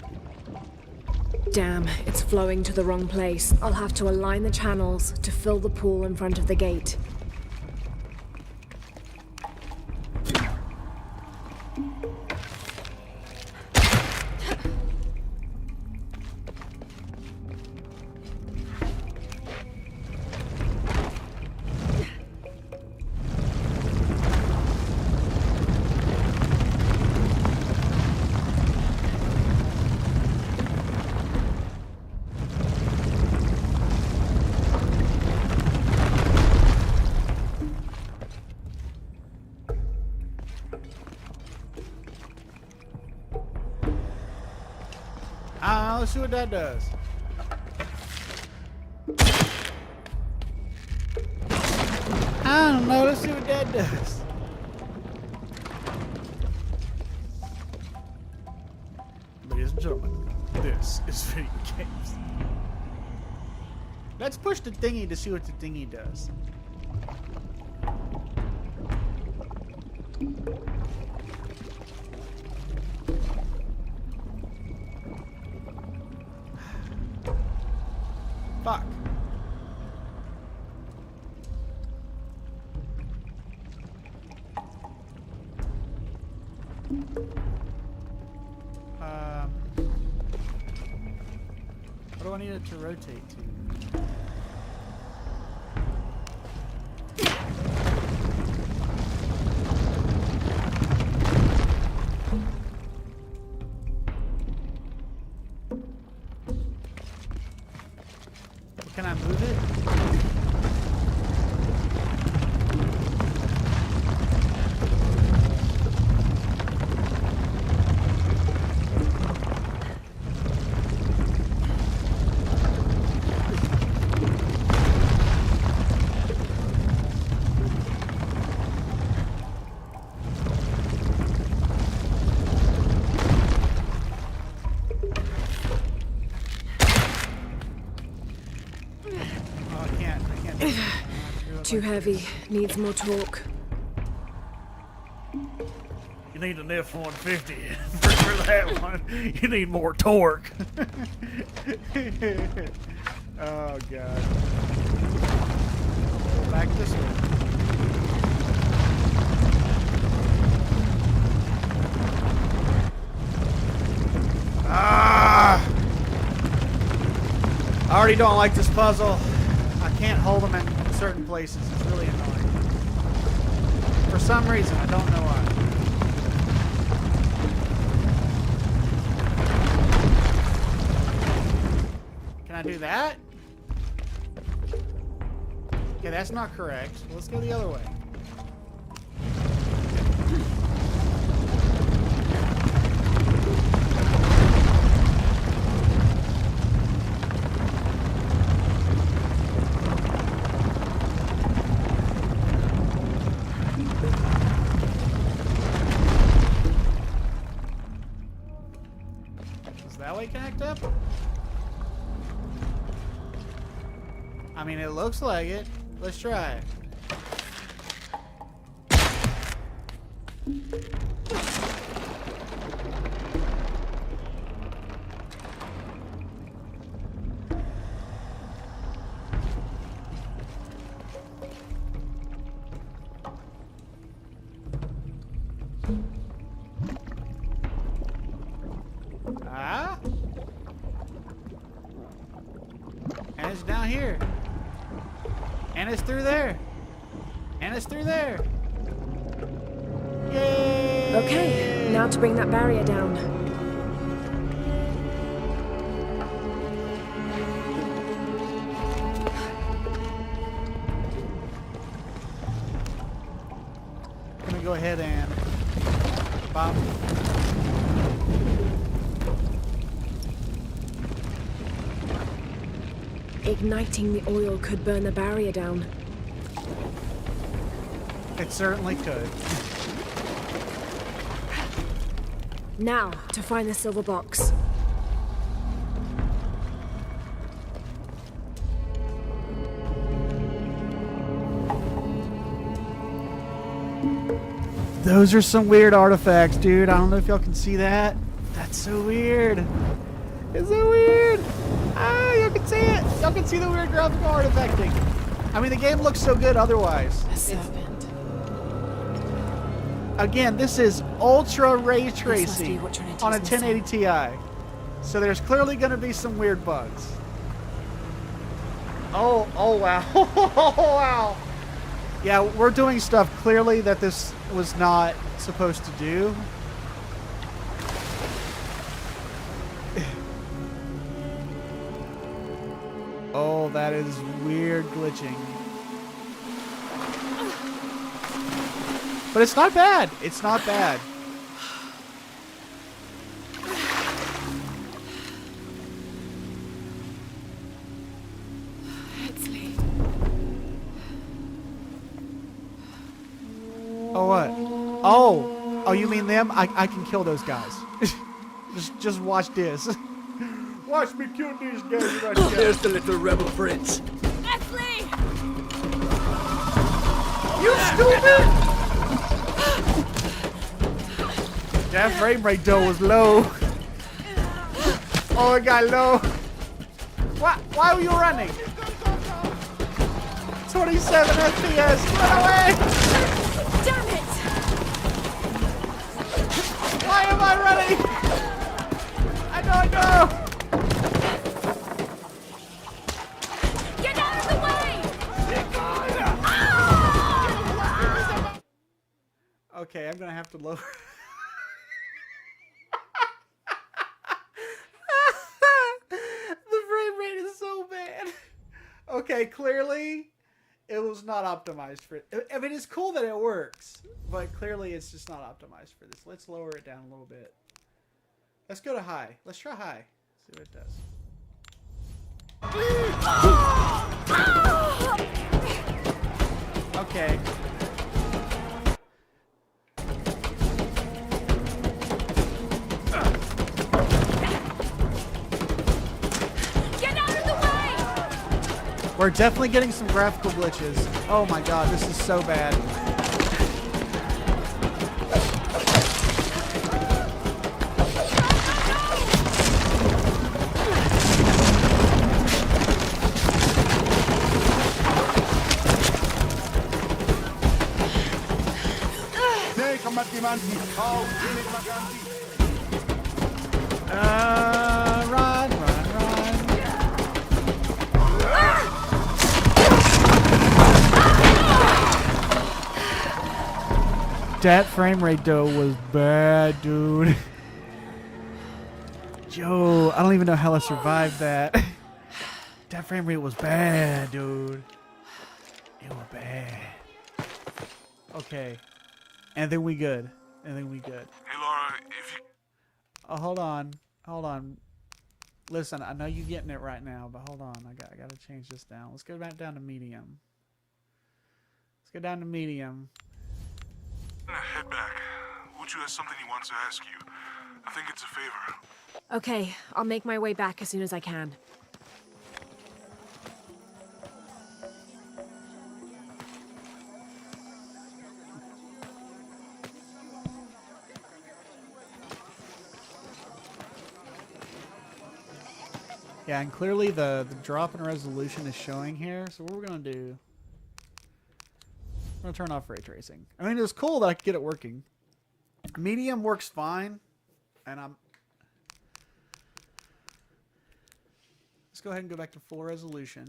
Damn, it's flowing to the wrong place. I'll have to align the channels to fill the pool in front of the gate. Let's see what that does. I don't know. Let's see what that does. Ladies and gentlemen, this is Video Games. Let's push the thingy to see what the thingy does. Fuck. What do I need it to rotate to? Can I move it? Too heavy. Needs more torque. You need an F-150 for that one. You need more torque. Oh, God. Back this way. Ah! I already don't like this puzzle. I can't hold them in certain places. It's really annoying. For some reason, I don't know why. Can I do that? Okay, that's not correct. Let's go the other way. Does that way connect up? I mean, it looks like it. Let's try it. Ah? And it's down here. And it's through there. And it's through there. Yay! Okay, now to bring that barrier down. I'm gonna go ahead and bop. Igniting the oil could burn the barrier down. It certainly could. Now, to find the silver box. Those are some weird artifacts, dude. I don't know if y'all can see that. That's so weird. It's so weird. Ah, you can see it. Y'all can see the weird graphical artifacting. I mean, the game looks so good otherwise. A serpent. Again, this is ultra ray must be tracing what Trinity's on a missing. 1080 Ti. So there's clearly going to be some weird bugs. Oh wow. Oh, wow. Yeah, we're doing stuff clearly that this was not supposed to do. Oh, that is weird glitching. But it's not bad. It's not bad. Oh, what? Oh, you mean them? I can kill those guys. just watch this. Watch me kill these guys right here. There's the little rebel prince. You stupid! That frame rate though was low. Oh, it got low. Why were you running? 27 FPS. Run away! Damn it! Why am I running? I don't know. Get out of the way! Okay, I'm gonna have to lower. The frame rate is so bad. Okay, clearly it was not optimized for it. I mean, it's cool that it works, but clearly it's just not optimized for this. Let's lower it down a little bit. Let's go to high. Let's try high. See what it does. Okay. Get out of the way! We're definitely getting some graphical glitches. Oh my god, this is so bad. Run, run, run. That frame rate though was bad, dude. Yo, I don't even know how I survived that. That frame rate was bad, dude. It was bad. Okay. And then we good. And then we good. Hey, Laura, if you... Oh, hold on. Hold on. Listen, I know you're getting it right now, but hold on. I got to change this down. Let's go back down to medium. Let's go down to medium. I'm gonna head back. Uchu has something he wants to ask you. I think it's a favor. Okay, I'll make my way back as soon as I can. Yeah, and clearly the drop in resolution is showing here. So what we're going to do... I'm going to turn off ray tracing. I mean, it was cool that I could get it working. Medium works fine. And I'm... Let's go ahead and go back to full resolution.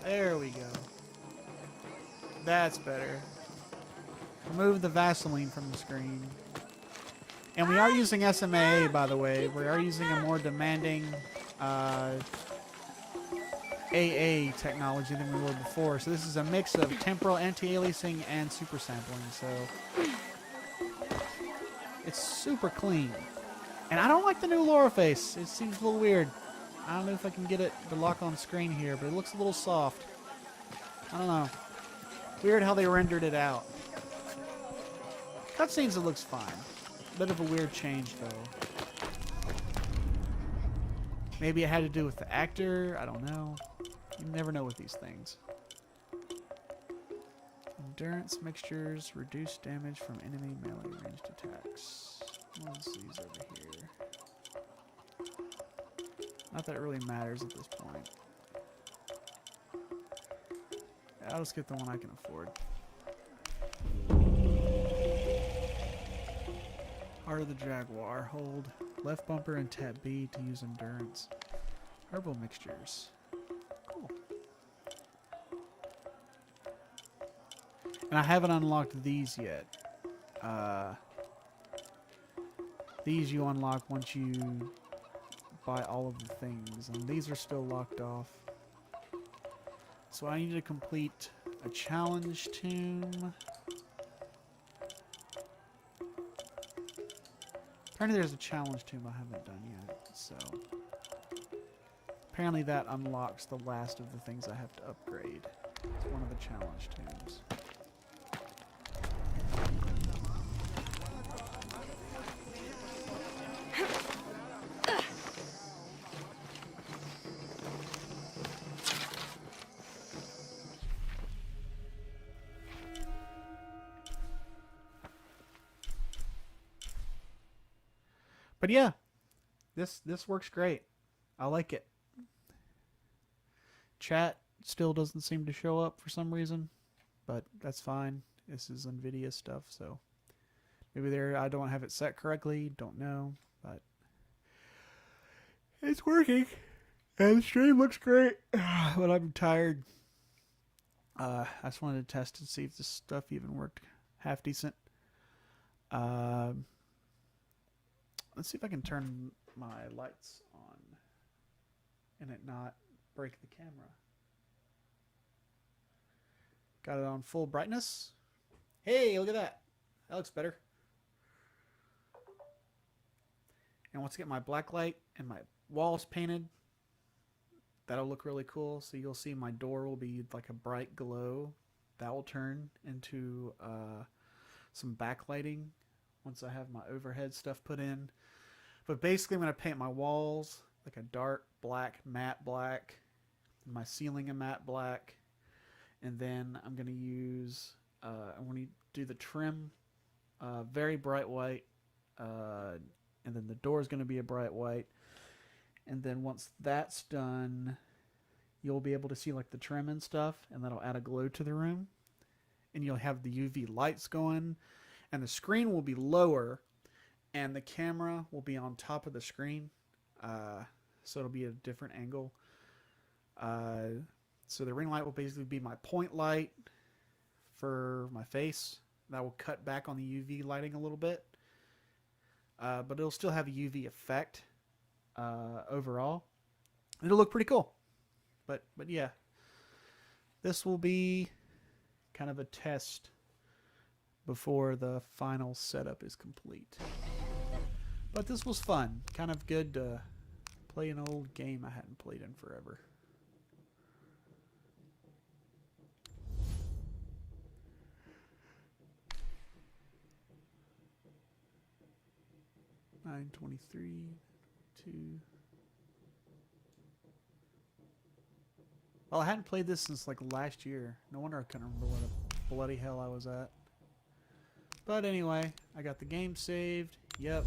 There we go. That's better. Remove the Vaseline from the screen. And we are using SMA, by the way. We are using a more demanding AA technology than we were before. So this is a mix of temporal anti-aliasing and super sampling. So it's super clean. And I don't like the new Laura face. It seems a little weird. I don't know if I can get it to lock on screen here, but it looks a little soft. I don't know. Weird how they rendered it out. Cutscenes, it looks fine. Bit of a weird change, though. Maybe it had to do with the actor. I don't know. You never know with these things. Endurance mixtures reduce damage from enemy melee ranged attacks. Let's see these over here. Not that it really matters at this point. Yeah, I'll just get the one I can afford. Heart of the Jaguar. Hold left bumper and tap B to use endurance. Herbal mixtures. Cool. And I haven't unlocked these yet. These you unlock once you buy all of the things. And these are still locked off. So I need to complete a challenge tomb. Apparently there's a challenge tomb I haven't done yet, so... Apparently that unlocks the last of the things I have to upgrade. It's one of the challenge tombs. But yeah, this works great. I like it. Chat still doesn't seem to show up for some reason, but that's fine. This is NVIDIA stuff, so maybe I don't have it set correctly. Don't know, but it's working. And the stream looks great. But I'm tired. I just wanted to test and see if this stuff even worked half decent. Let's see if I can turn my lights on and it not break the camera. Got it on full brightness. Hey, look at that. That looks better. And once I get my black light and my walls painted, that'll look really cool. So you'll see my door will be like a bright glow. That will turn into some backlighting once I have my overhead stuff put in. But basically I'm going to paint my walls like a dark black, matte black, my ceiling a matte black, and then I'm going to use, I want to do the trim very bright white, and then the door is going to be a bright white, and then once that's done, you'll be able to see like the trim and stuff, and that'll add a glow to the room, and you'll have the UV lights going, and the screen will be lower, and the camera will be on top of the screen, so it'll be a different angle. So the ring light will basically be my point light for my face. That will cut back on the UV lighting a little bit, but it'll still have a UV effect overall. It'll look pretty cool. But yeah, this will be kind of a test before the final setup is complete. But this was fun. Kind of good to play an old game I hadn't played in forever. $9.23, 2. Well, I hadn't played this since like last year. No wonder I couldn't remember what the bloody hell I was at. But anyway, I got the game saved. Yep.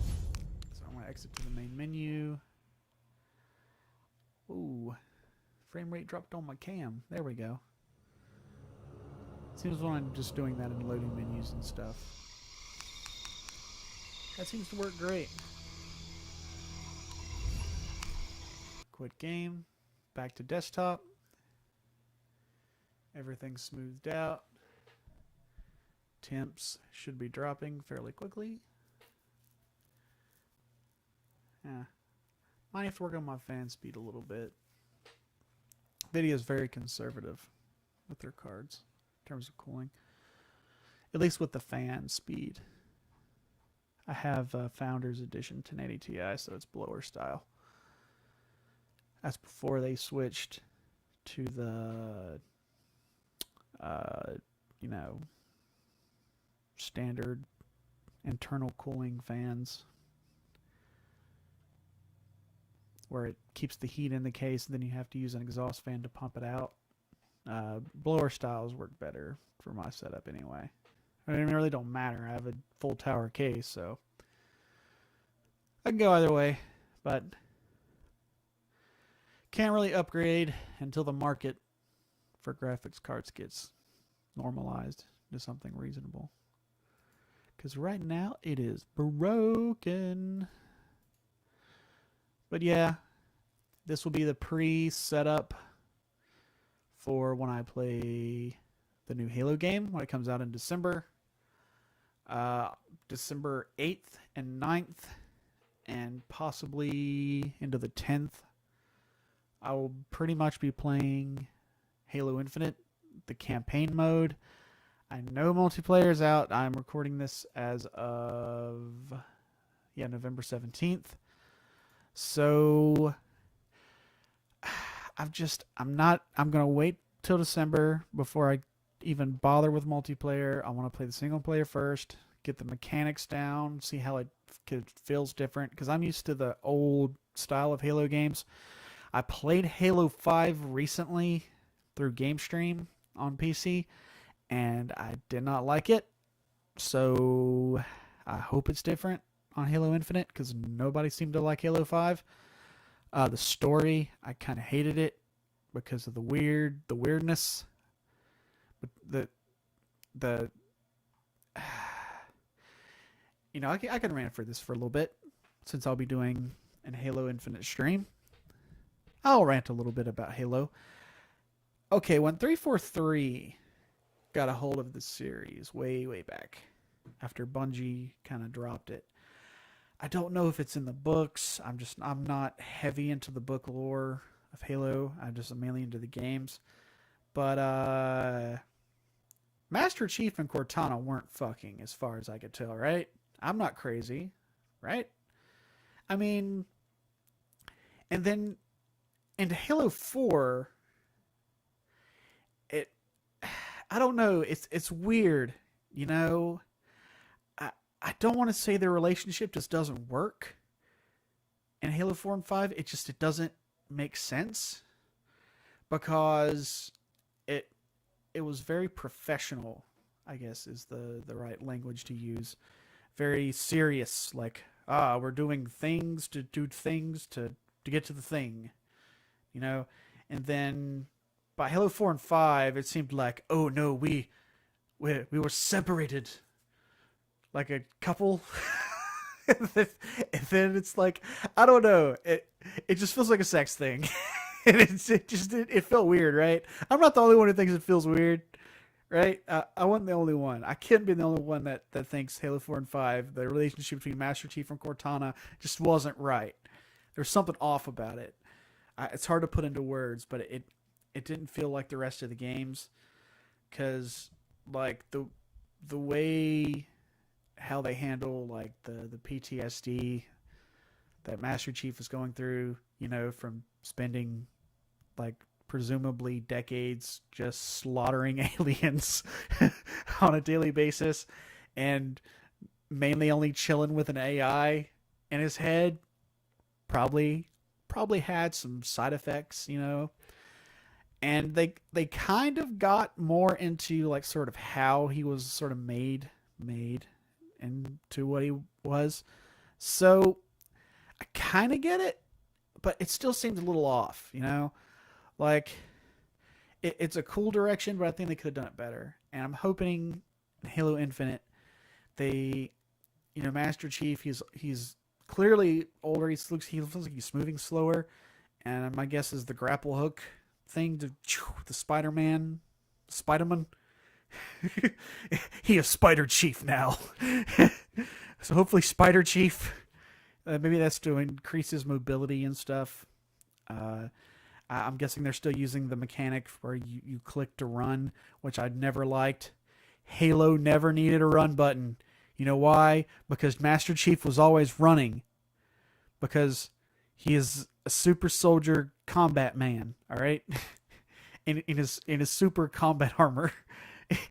So I'm going to exit to the main menu. Ooh. Frame rate dropped on my cam. There we go. Seems when I'm just doing that in loading menus and stuff. That seems to work great. Quit game. Back to desktop. Everything's smoothed out. Temps should be dropping fairly quickly. Yeah. Might have to work on my fan speed a little bit. NVIDIA is very conservative with their cards in terms of cooling. At least with the fan speed. I have Founders Edition 1080 Ti, so it's blower style. That's before they switched to the you know, standard internal cooling fans where it keeps the heat in the case and then you have to use an exhaust fan to pump it out. Blower styles work better for my setup anyway. I mean, it really don't matter. I have a full tower case, so I can go either way, but can't really upgrade until the market for graphics cards gets normalized to something reasonable. Because right now it is broken. But yeah, this will be the pre-setup for when I play the new Halo game when it comes out in December. December 8th and 9th, and possibly into the 10th. I will pretty much be playing Halo Infinite, the campaign mode. I know multiplayer is out. I'm recording this as of November 17th. So I'm going to wait till December before I even bother with multiplayer. I want to play the single player first, get the mechanics down, see how it feels different, because I'm used to the old style of Halo games. I played Halo 5 recently through GameStream on PC, and I did not like it. So I hope it's different on Halo Infinite, because nobody seemed to like Halo 5. The story, I kind of hated it because of the weirdness. But the you know, I can rant for this for a little bit, since I'll be doing an Halo Infinite stream. I'll rant a little bit about Halo. Okay, when 343 got a hold of the series way back, after Bungie kind of dropped it, I don't know if it's in the books. I'm not heavy into the book lore of Halo. I'm just mainly into the games. But Master Chief and Cortana weren't fucking, as far as I could tell, right? I'm not crazy, right? I mean, and then into Halo 4, I don't know, it's weird, you know? I don't want to say their relationship just doesn't work, in Halo 4 and 5, it doesn't make sense because it was very professional, I guess is the right language to use. Very serious, like, we're doing things to do things to get to the thing, you know? And then by Halo 4 and 5, it seemed like, oh no, we were separated like a couple. And then it's like, I don't know, it just feels like a sex thing. And it felt weird, right? I'm not the only one who thinks it feels weird, right? I wasn't the only one. I can't be the only one that thinks Halo 4 and 5, the relationship between Master Chief and Cortana just wasn't right. There's something off about it. It's hard to put into words, but it didn't feel like the rest of the games, because like the way how they handle like the PTSD that Master Chief is going through, you know, from spending like presumably decades just slaughtering aliens on a daily basis and mainly only chilling with an AI in his head, probably had some side effects, you know. And they kind of got more into like sort of how he was sort of made into what he was. So I kind of get it, but it still seems a little off, you know? Like, it's a cool direction, but I think they could have done it better. And I'm hoping in Halo Infinite, they, you know, Master Chief, he's clearly older. He looks like he's moving slower. And my guess is the grapple hook thing, the Spider-Man, he is Spider Chief now. So hopefully Spider Chief, maybe that's to increase his mobility and stuff. I'm guessing they're still using the mechanic where you click to run, which I'd never liked. Halo never needed a run button. You know why? Because Master Chief was always running. Because he is a super soldier combat man, all right? in his super combat armor.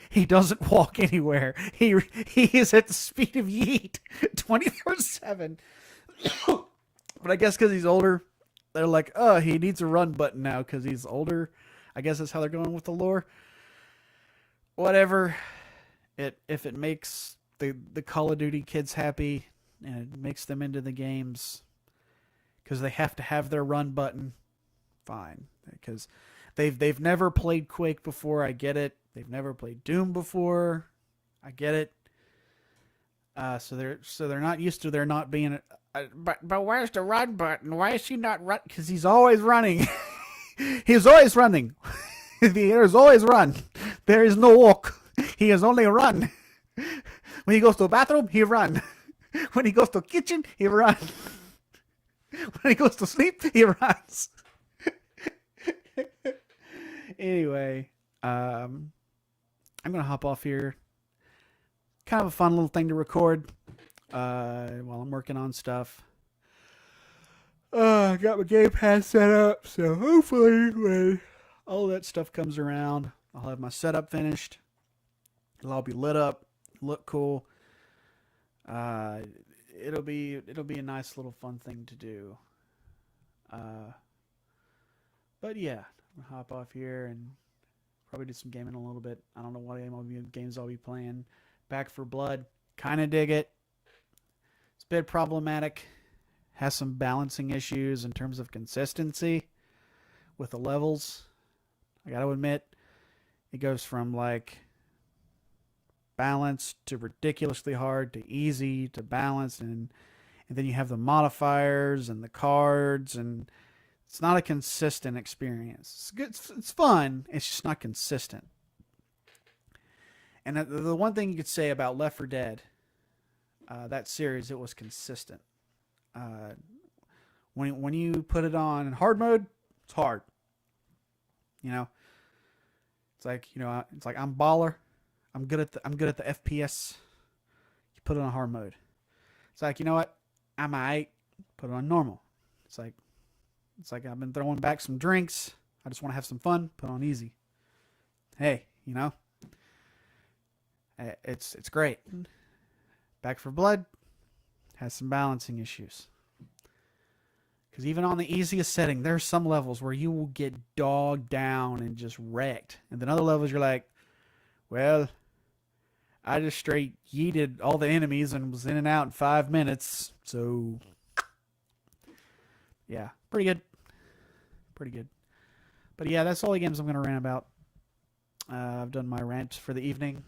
He doesn't walk anywhere. He is at the speed of yeet 24/7. But I guess because he's older, they're like, oh, he needs a run button now because he's older. I guess that's how they're going with the lore. Whatever. If it makes the Call of Duty kids happy and it makes them into the games because they have to have their run button, fine. Because they've never played Quake before. I get it. They've never played Doom before. I get it. So they're not used to there not being. But where's the run button? Why is he not run? Because he's always running. He's always running. There's always run. There is no walk. He is only run. When he goes to the bathroom, he run. When he goes to the kitchen, he run. When he goes to sleep, he runs. Anyway, I'm gonna hop off here. Kind of a fun little thing to record while I'm working on stuff. I got my Game Pass set up, so hopefully when all that stuff comes around, I'll have my setup finished. It'll all be lit up, look cool. It'll be a nice little fun thing to do. But yeah, I'm gonna hop off here and probably do some gaming a little bit. I don't know what games I'll be playing. Back for Blood, kind of dig it. It's a bit problematic. Has some balancing issues in terms of consistency with the levels. I gotta admit, it goes from like balanced to ridiculously hard to easy to balanced, and then you have the modifiers and the cards, and it's not a consistent experience. It's good. It's fun. It's just not consistent. And the one thing you could say about Left 4 Dead, that series, it was consistent. When you put it on hard mode, it's hard. You know, it's like I'm baller. I'm good at the FPS. You put it on hard mode. It's like, you know what? I'm alright. Put it on normal. It's like I've been throwing back some drinks. I just want to have some fun. Put it on easy. Hey, you know, it's great. Back for Blood has some balancing issues. Because even on the easiest setting, there's some levels where you will get dogged down and just wrecked. And then other levels you're like, well, I just straight yeeted all the enemies and was in and out in 5 minutes. So, yeah, pretty good. Pretty good. But yeah, that's all the games I'm going to rant about. I've done my rant for the evening.